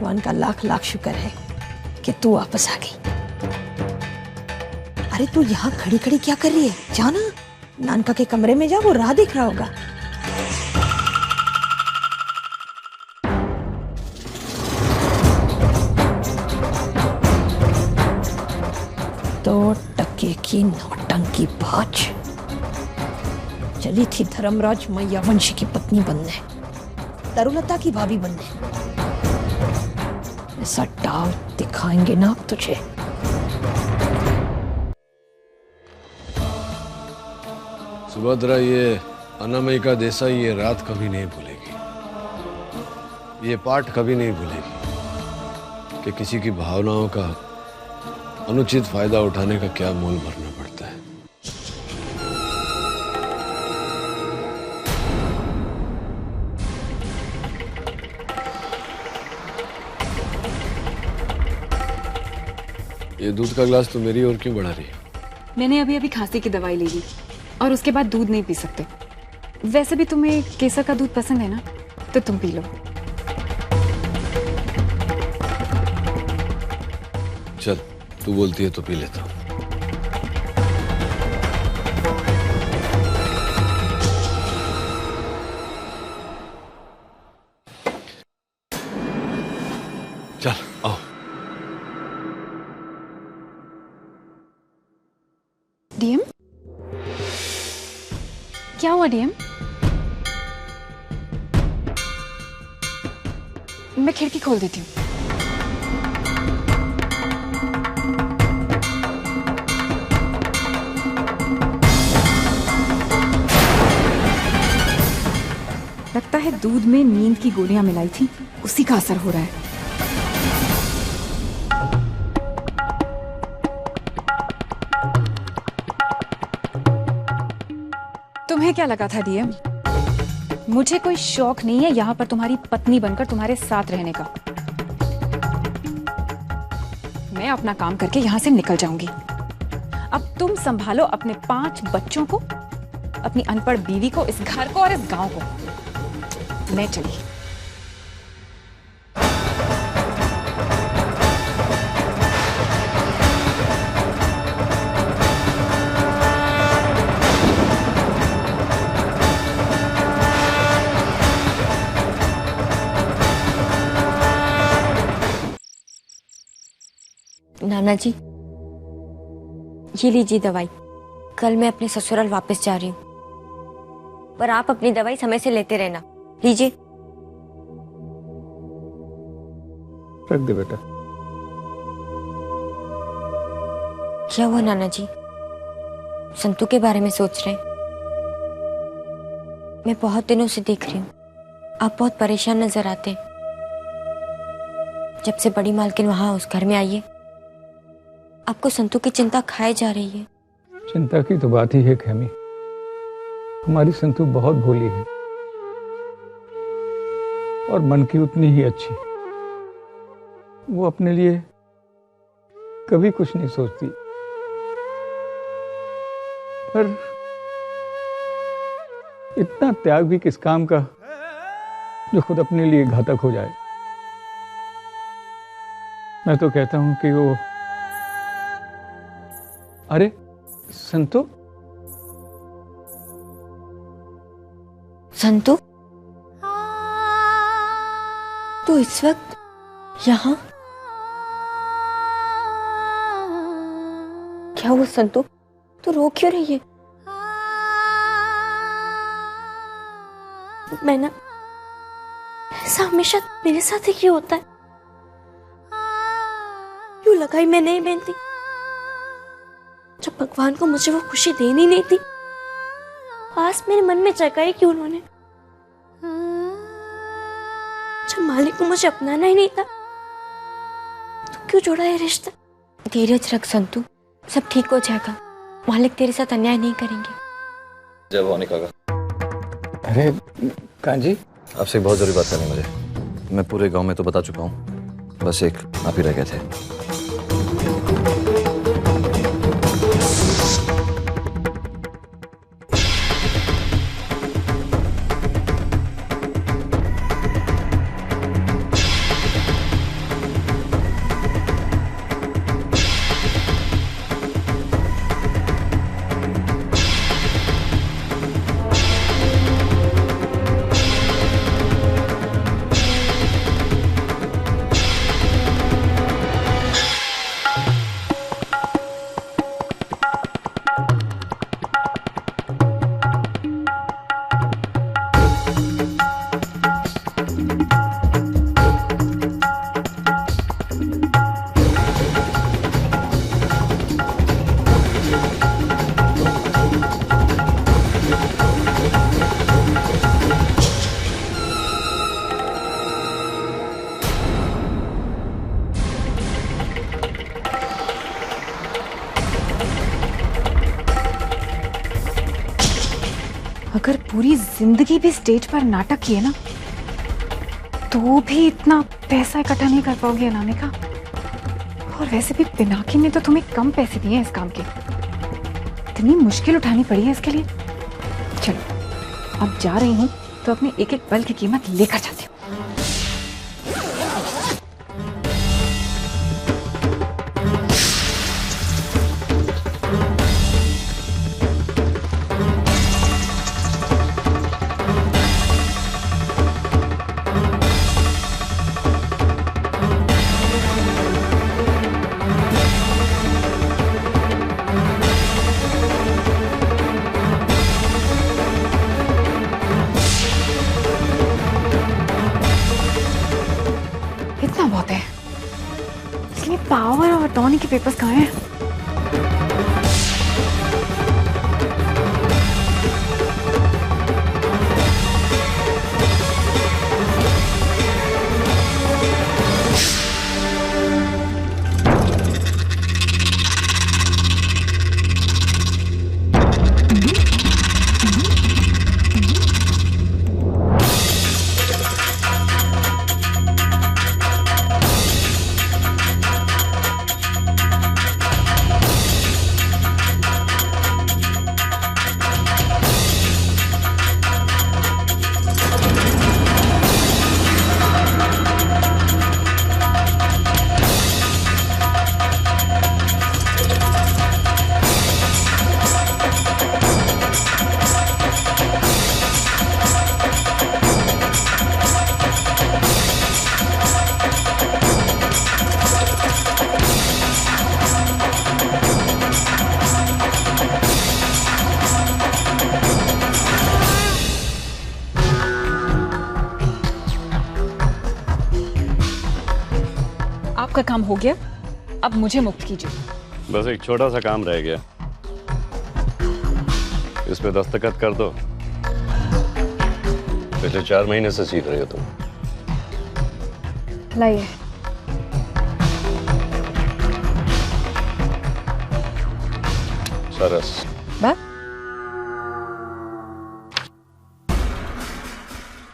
भगवान का लाख लाख शुक्र है कि तू वापस आ गई। अरे तू यहाँ खड़ी खड़ी क्या कर रही है? जा ना, नानका के कमरे में जा, वो राह देख रहा होगा। तो टके की नौटंकी बाज चली थी धर्मराज मैयावंशी की पत्नी बनने, तरुलता की भाभी बनने। ऐसा डाव दिखाएंगे ना अब तुझे। सुभद्रा, ये अनामिका देसाई ये रात कभी नहीं भूलेगी, ये पाठ कभी नहीं भूलेगी कि किसी की भावनाओं का अनुचित फायदा उठाने का क्या मोल भरना पड़ता है। ये दूध का गिलास तो मेरी ओर क्यों बढ़ा रही है? मैंने अभी अभी खांसी की दवाई ले ली और उसके बाद दूध नहीं पी सकते। वैसे भी तुम्हें केसर का दूध पसंद है ना, तो तुम पी लो। चल, तू बोलती है तो पी लेता हूं। चल आओ। डीएम, क्या हुआ डीएम? मैं खिड़की खोल देती हूँ। लगता है दूध में नींद की गोलियां मिलाई थी, उसी का असर हो रहा है। तुम्हें क्या लगा था डीएम? मुझे कोई शौक नहीं है यहां पर तुम्हारी पत्नी बनकर तुम्हारे साथ रहने का। मैं अपना काम करके यहां से निकल जाऊंगी। अब तुम संभालो अपने 5 बच्चों को, अपनी अनपढ़ बीवी को, इस घर को और इस गांव को। मैं चली। नाना जी, ये लीजिए दवाई। कल मैं अपने ससुराल वापस जा रही हूँ, पर आप अपनी दवाई समय से लेते रहना। लीजिए। रख दे बेटा। क्या हुआ नाना जी? संतू के बारे में सोच रहे हैं? मैं बहुत दिनों से देख रही हूँ, आप बहुत परेशान नजर आते हैं। जब से बड़ी मालकिन वहां उस घर में आई है, आपको संतू की चिंता खाए जा रही है। चिंता की तो बात ही है खेमी। हमारी संतू बहुत भोली है और मन की उतनी ही अच्छी। वो अपने लिए कभी कुछ नहीं सोचती, पर इतना त्याग भी किस काम का जो खुद अपने लिए घातक हो जाए। मैं तो कहता हूं कि वो, अरे संतू, संतू, तू इस वक्त यहाँ? क्या हुआ संतू? तू रो क्यों रही है? मैं ना, ऐसा हमेशा मेरे साथ ही क्यों होता है? यूं लगाई मैं नहीं बेनती, जब भगवान को मुझे वो खुशी देनी नहीं थी, पास मेरे मन में जगाई क्यों उन्होंने? जब मालिक को मुझे अपनाना ही नहीं था, तो क्यों जोड़ा ये रिश्ता? धीरज रख संतू, सब ठीक हो जाएगा। मालिक तेरे साथ अन्याय नहीं करेंगे। जय भवानी काका। अरे कांजी, आपसे बहुत जरूरी बात करनी मुझे। मैं पूरे गांव में तो बता चुका हूँ, बस एक आप ही रह गए थे। अगर पूरी जिंदगी भी स्टेज पर नाटक किए ना तो भी इतना पैसा इकट्ठा नहीं कर पाओगे अनामिका। और वैसे भी पिनाकी ने तो तुम्हें कम पैसे दिए हैं इस काम के। इतनी मुश्किल उठानी पड़ी है इसके लिए। चलो अब जा रही हूँ तो अपने एक एक पल की कीमत लेकर जाती हूँ। बहुत है, इसलिए पावर और अटॉर्नी के पेपर्स कहाँ हैं? आपका काम हो गया, अब मुझे मुक्त कीजिए। बस एक छोटा सा काम रह गया, इस पे दस्तखत कर दो। पिछले 4 महीने से सीख रहे हो तुम। लाइए। सरस। बस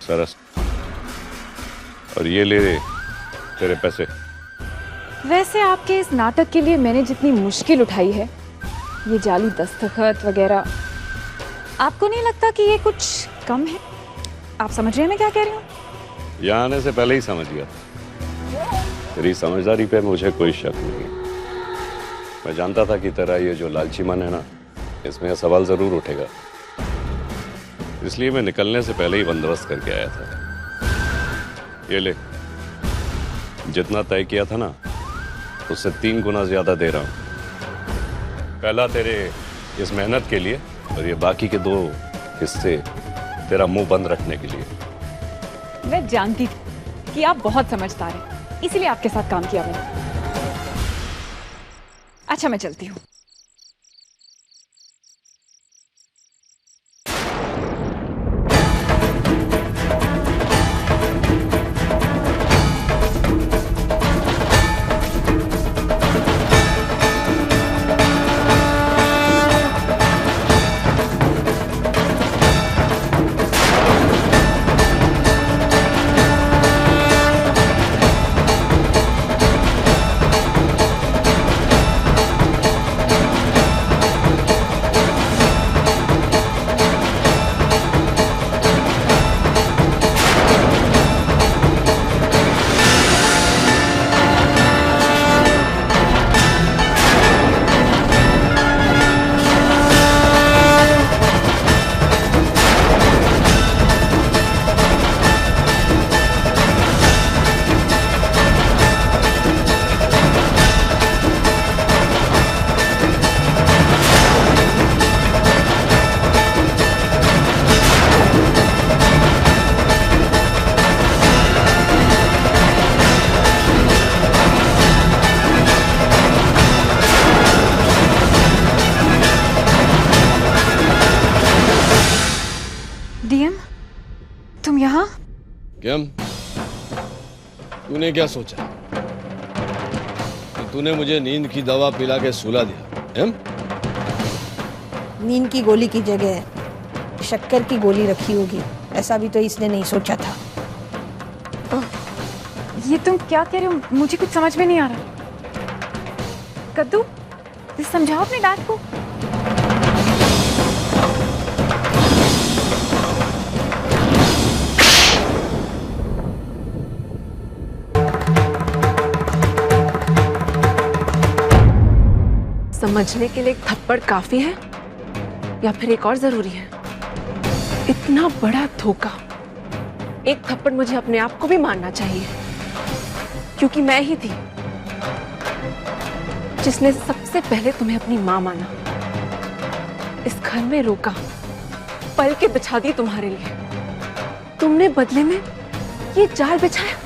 सरस। और ये ले तेरे पैसे। वैसे आपके इस नाटक के लिए मैंने जितनी मुश्किल उठाई है, ये जाली दस्तखत वगैरह, आपको नहीं लगता कि ये कुछ कम है? आप समझ रहे हैं मैं क्या कह रही हूँ? यहाँ आने से पहले ही समझ गया। तेरी समझदारी पे मुझे कोई शक नहीं। मैं जानता था कि तेरा ये जो लालची मन है ना, इसमें सवाल जरूर उठेगा, इसलिए मैं निकलने से पहले ही बंदोबस्त करके आया था। ये ले, जितना तय किया था ना उससे 3 गुना ज्यादा दे रहा हूं। पहला तेरे इस मेहनत के लिए, और ये बाकी के 2 हिस्से तेरा मुंह बंद रखने के लिए। मैं जानती थी कि आप बहुत समझदार हैं, इसीलिए आपके साथ काम किया मैंने। अच्छा मैं चलती हूँ। डीएम, तुम यहाँ? क्यों? तूने क्या सोचा कि तूने मुझे नींद की दवा पिला के सुला दिया? नींद की गोली की जगह शक्कर की गोली रखी होगी, ऐसा भी तो इसने नहीं सोचा था। ये तुम क्या कह रहे हो? मुझे कुछ समझ में नहीं आ रहा। कद्दू, समझाओ अपने डैड को। समझने के लिए एक थप्पड़ काफी है या फिर एक और जरूरी है? इतना बड़ा धोखा, एक थप्पड़ मुझे अपने आप को भी मारना चाहिए, क्योंकि मैं ही थी जिसने सबसे पहले तुम्हें अपनी मां माना, इस घर में रोका, पल के बिछा दी तुम्हारे लिए। तुमने बदले में ये जाल बिछाया,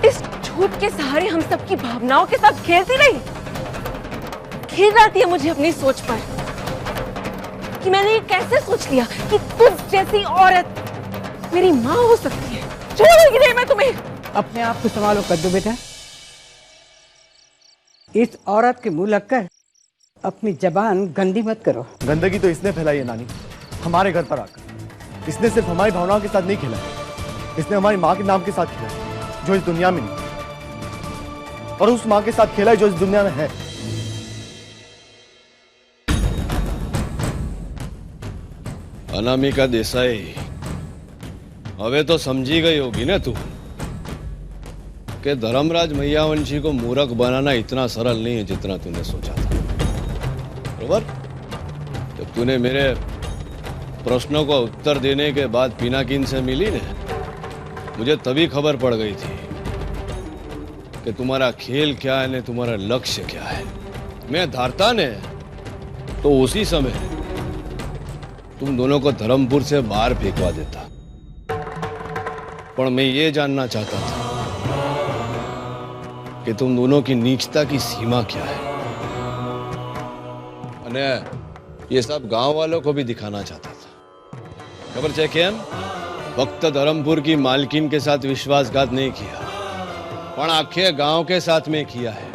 इस झूठ के सहारे हम सबकी भावनाओं के साथ खेलती रही। घिन आती है मुझे अपनी सोच पर कि मैंने ये कैसे सोच लिया कि तुझ जैसी औरत मेरी मां हो सकती है। छोड़ूंगी नहीं मैं तुम्हें। अपने आप को संभालो कद्दू बेटा। इस औरत के मुंह लगकर अपनी जबान गंदी मत करो। गंदगी तो इसने फैलाई है नानी, हमारे घर पर आकर। इसने सिर्फ हमारी भावनाओं के साथ नहीं खेला, इसने हमारी माँ के नाम के साथ खेला जो इस दुनिया में नहीं, और उस माँ के साथ खेला जो इस दुनिया में है। अनामिका देसाई, હવે तो समझी गई होगी ना तू कि धर्मराज मैयावंशी को मूर्ख बनाना इतना सरल नहीं है जितना तूने सोचा था। बरोबर? जब तूने मेरे प्रश्नों को उत्तर देने के बाद पिनाकिन से मिली ने, मुझे तभी खबर पड़ गई थी कि तुम्हारा खेल क्या है, तुम्हारा लक्ष्य क्या है। मैं धारता ने तो उसी समय तुम दोनों को धर्मपुर से बाहर फेंकवा देता, पर मैं ये जानना चाहता था कि तुम दोनों की नीचता की सीमा क्या है, और ये सब गांव वालों को भी दिखाना चाहता था। खबर है केम? फक्त धर्मपुर की मालकिन के साथ विश्वासघात नहीं किया, पर आखे गांव के साथ में किया है।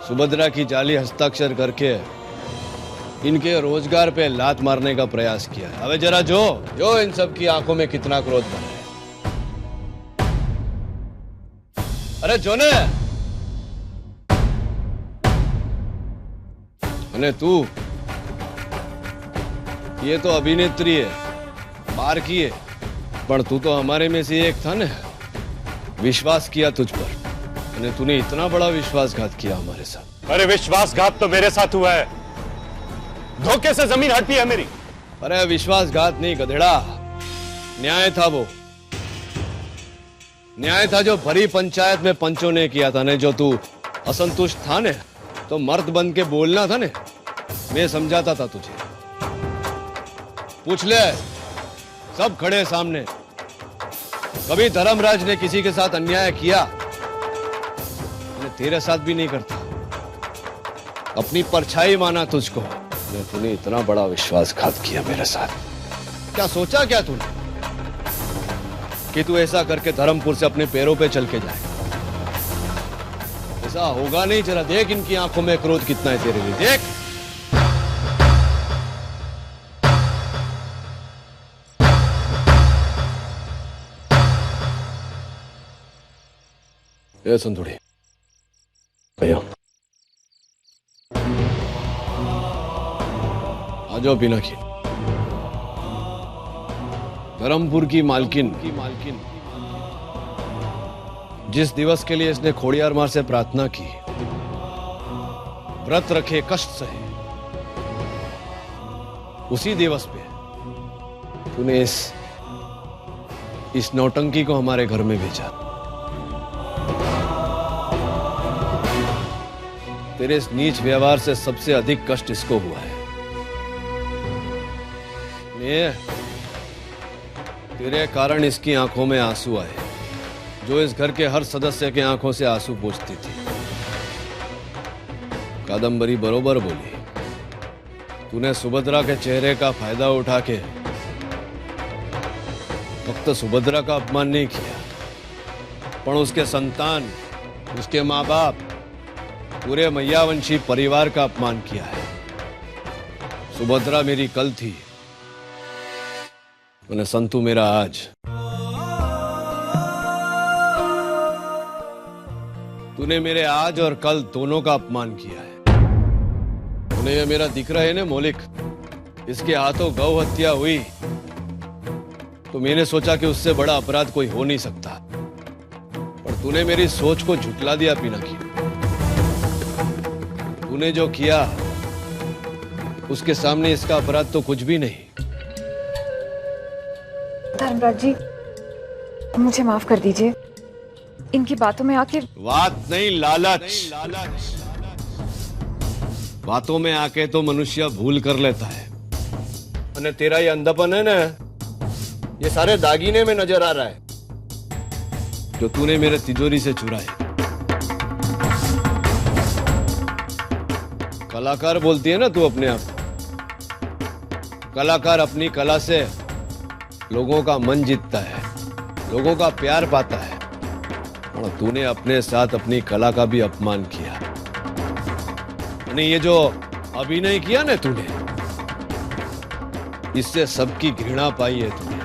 सुभद्रा की जाली हस्ताक्षर करके इनके रोजगार पे लात मारने का प्रयास किया है। अबे जरा जो इन सब की आंखों में कितना क्रोध भरा है। अरे जोने, अरे तू, ये तो अभिनेत्री है, बाहर की है, पर तू तो हमारे में से एक था ना। विश्वास किया तुझ पर, तूने इतना बड़ा विश्वासघात किया हमारे साथ। अरे विश्वासघात तो मेरे साथ हुआ है, धोखे से जमीन हड़पी है मेरी। अरे विश्वासघात नहीं गधेड़ा, न्याय था वो। न्याय था जो भरी पंचायत में पंचों ने किया था ने। जो तू असंतुष्ट था ने तो मर्द बन के बोलना था ने, मैं समझाता था तुझे। पूछ ले, सब खड़े सामने। कभी धर्मराज ने किसी के साथ अन्याय किया? तेरे साथ भी नहीं करता, अपनी परछाई माना तुझको। तूने इतना बड़ा विश्वासघात किया मेरे साथ। क्या सोचा क्या तूने कि तू ऐसा करके धर्मपुर से अपने पैरों पे चल के जाए? ऐसा होगा नहीं। जरा देख इनकी आंखों में क्रोध कितना है तेरे लिए, देख। ये सुन थोड़ी भैया, आ जाओ पिनाकिन। धर्मपुर की मालकिन जिस दिवस के लिए इसने खोड़ियार मां से प्रार्थना की, व्रत रखे, कष्ट सहे, उसी दिवस पे तूने इस नौटंकी को हमारे घर में भेजा। तेरे इस नीच व्यवहार से सबसे अधिक कष्ट इसको हुआ है। तेरे कारण इसकी आंखों में आंसू आए, जो इस घर के हर सदस्य के आंखों से आंसू पोंछती थी। कादम्बरी बरोबर बोली। तूने सुभद्रा के चेहरे का फायदा उठा के फक्त सुभद्रा का अपमान नहीं किया, पर उसके संतान, उसके माँ बाप, पूरे मैयावंशी परिवार का अपमान किया है। सुभद्रा मेरी कल थी, અને સંતુ મેરા આજ तूने मेरे आज और कल दोनों का अपमान किया है। तूने ये मेरा दिखरा है ना मौलिक, इसके हाथों गौ हत्या हुई तो मैंने सोचा कि उससे बड़ा अपराध कोई हो नहीं सकता, पर तूने मेरी सोच को झुटला दिया पिनाकी। तूने जो किया उसके सामने इसका अपराध तो कुछ भी नहीं। धर्मराज जी, मुझे माफ कर दीजिए। इनकी बातों में आके बात नहीं, लालच। बातों में आके तो मनुष्य भूल कर लेता है। और तेरा ये अंधापन है ना, ये सारे दागीने में नजर आ रहा है जो तूने मेरे तिजोरी से चुराए। कलाकार बोलती है ना तू अपने आप। कलाकार अपनी कला से लोगों का मन जीतता है, लोगों का प्यार पाता है, और तूने अपने साथ अपनी कला का भी अपमान किया। और ये जो अभिनय किया ना तूने, इससे सबकी घृणा पाई है तूने।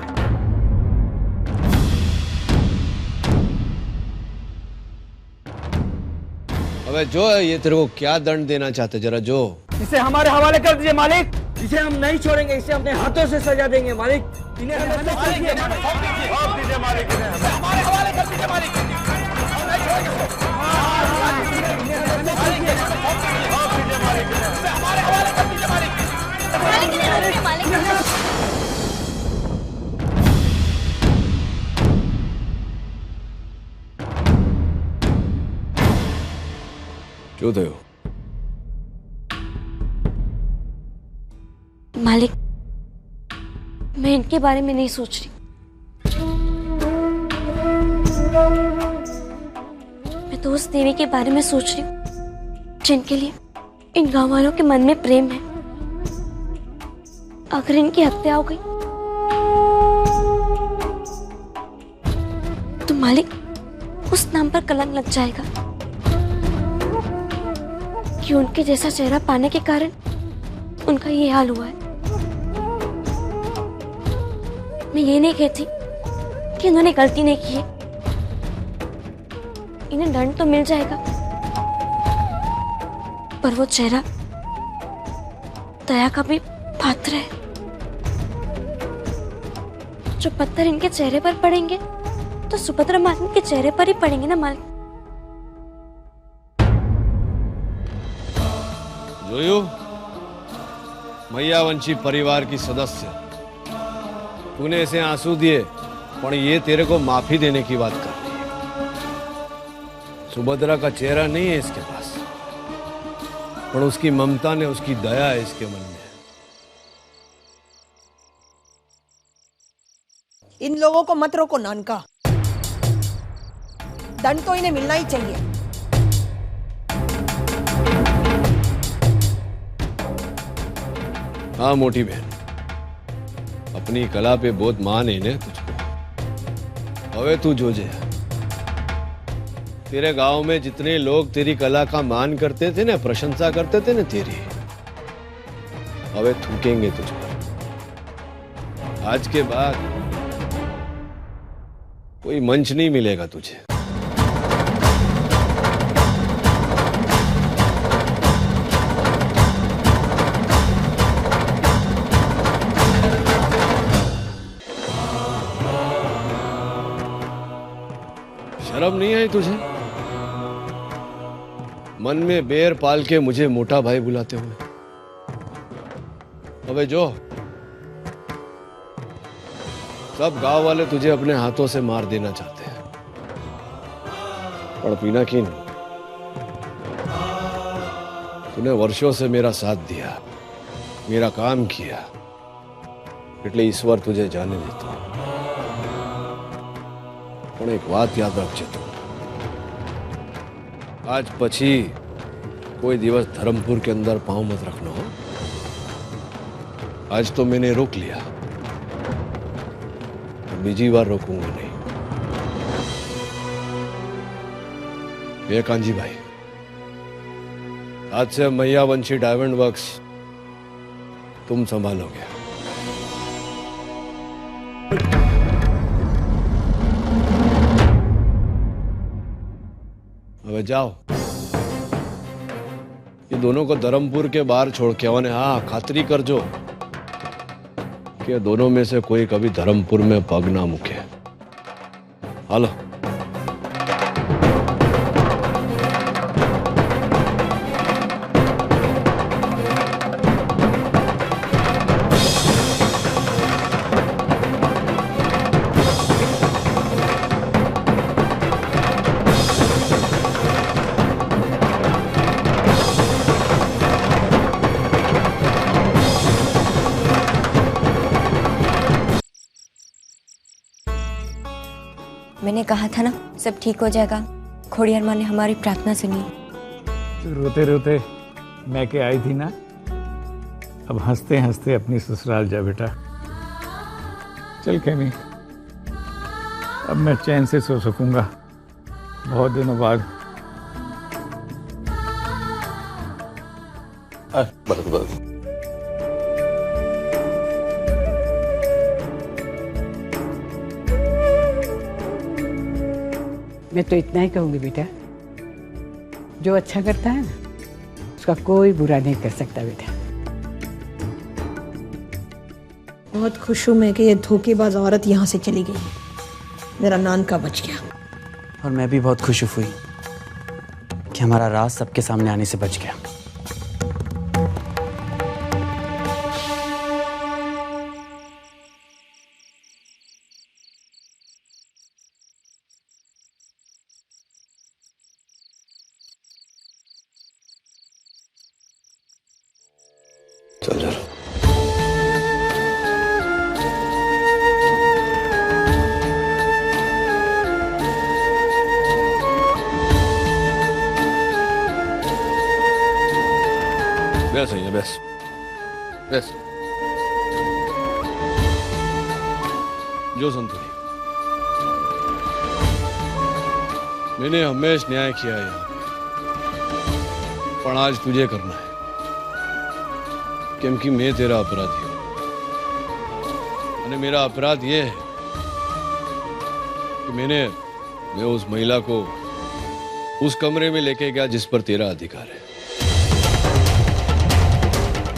अबे जो है ये तेरे को क्या दंड देना चाहते, जरा जो। इसे हमारे हवाले कर दीजिए मालिक। इसे हम नहीं छोड़ेंगे, इसे अपने हाथों से सजा देंगे मालिक। इन्हें हमें सौंप दीजिए मालिक। सौंप दीजिए मालिक, इन्हें हमारे हवाले कर दीजिए मालिक। क्यों थे हो? मालिक, मैं इनके बारे में नहीं सोच रही। मैं तो उस देवी के बारे में सोच रही हूँ जिनके लिए इन गांव वालों के मन में प्रेम है। अगर इनकी हत्या हो गई तो मालिक, उस नाम पर कलंक लग जाएगा कि उनके जैसा चेहरा पाने के कारण उनका ये हाल हुआ है। मैं ये नहीं कहती कि इन्होंने गलती नहीं की है, इन्हें दंड तो मिल जाएगा, पर वो चेहरा दया का भी पात्र है। जो पत्थर इनके चेहरे पर पड़ेंगे तो सुभद्रा माता के चेहरे पर ही पड़ेंगे ना मालिक। जोयू, मैयावंशी परिवार की सदस्य, तूने ऐसे आंसू दिए, पर ये तेरे को माफी देने की बात कर रही है। सुभद्रा का चेहरा नहीं है इसके पास, पर उसकी ममता ने, उसकी दया है इसके मन में। इन लोगों को मत रोको नानका, दंड तो इन्हें मिलना ही चाहिए। हाँ मोटी बहन, अपनी कला पे बहुत मान है ने तुझको। अवे तू जो जे, तेरे गांव में जितने लोग तेरी कला का मान करते थे ना, प्रशंसा करते थे ना तेरी, अवे थूकेंगे तुझ पर। आज के बाद कोई मंच नहीं मिलेगा तुझे। शर्म नहीं आई तुझे? मन में बेर पाल के मुझे मोटा भाई बुलाते हुए। अबे जो, सब गांव वाले तुझे अपने हाथों से मार देना चाहते हैं, पर पिनाकी, तूने वर्षों से मेरा साथ दिया, मेरा काम किया, એટલે ઈશ્વર तुझे जाने देता हूं। પણ એક વાત યાદ રાખજે તું, आज પછી कोई दिवस धर्मपुर के अंदर पांव मत रखना हो। आज तो मैंने रोक लिया, बीजी बार रोकूंगा नहीं। ये कांजी भाई, आज से मैयावंशी डायमंड वर्क्स तुम संभालोगे। अबे जाओ, ये दोनों को धर्मपुर के बाहर छोड़ के आओ ने। हाँ, खातरी कर जो कि दोनों में से कोई कभी धर्मपुर में पग ना मुके। हालो। मैंने कहा था ना सब ठीक हो जाएगा। खोड़ियार माँ ने हमारी प्रार्थना सुनी। तो रोते रोते मैं के आई थी ना, अब हंसते हंसते अपनी ससुराल जा बेटा। चल खेमी, अब मैं चैन से सो सकूंगा बहुत दिनों बाद। बस मैं तो इतना ही कहूंगी बेटा, जो अच्छा करता है ना उसका कोई बुरा नहीं कर सकता बेटा। बहुत खुश हूं मैं कि ये धोखेबाज औरत यहाँ से चली गई। मेरा नानका बच गया। और मैं भी बहुत खुश हुई कि हमारा राज सबके सामने आने से बच गया। चल जा। बैस है, बैस बैस। जो संतुली, मैंने हमेशा न्याय किया है यहाँ, पर आज तुझे करना है क्योंकि मैं तेरा अपराधी हूं। और मेरा अपराध यह है कि मैं उस महिला को उस कमरे में लेके गया जिस पर तेरा अधिकार है।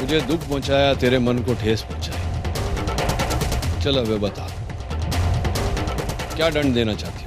मुझे दुख पहुंचाया, तेरे मन को ठेस पहुंचाई। चल अब बता, क्या दंड देना चाहती?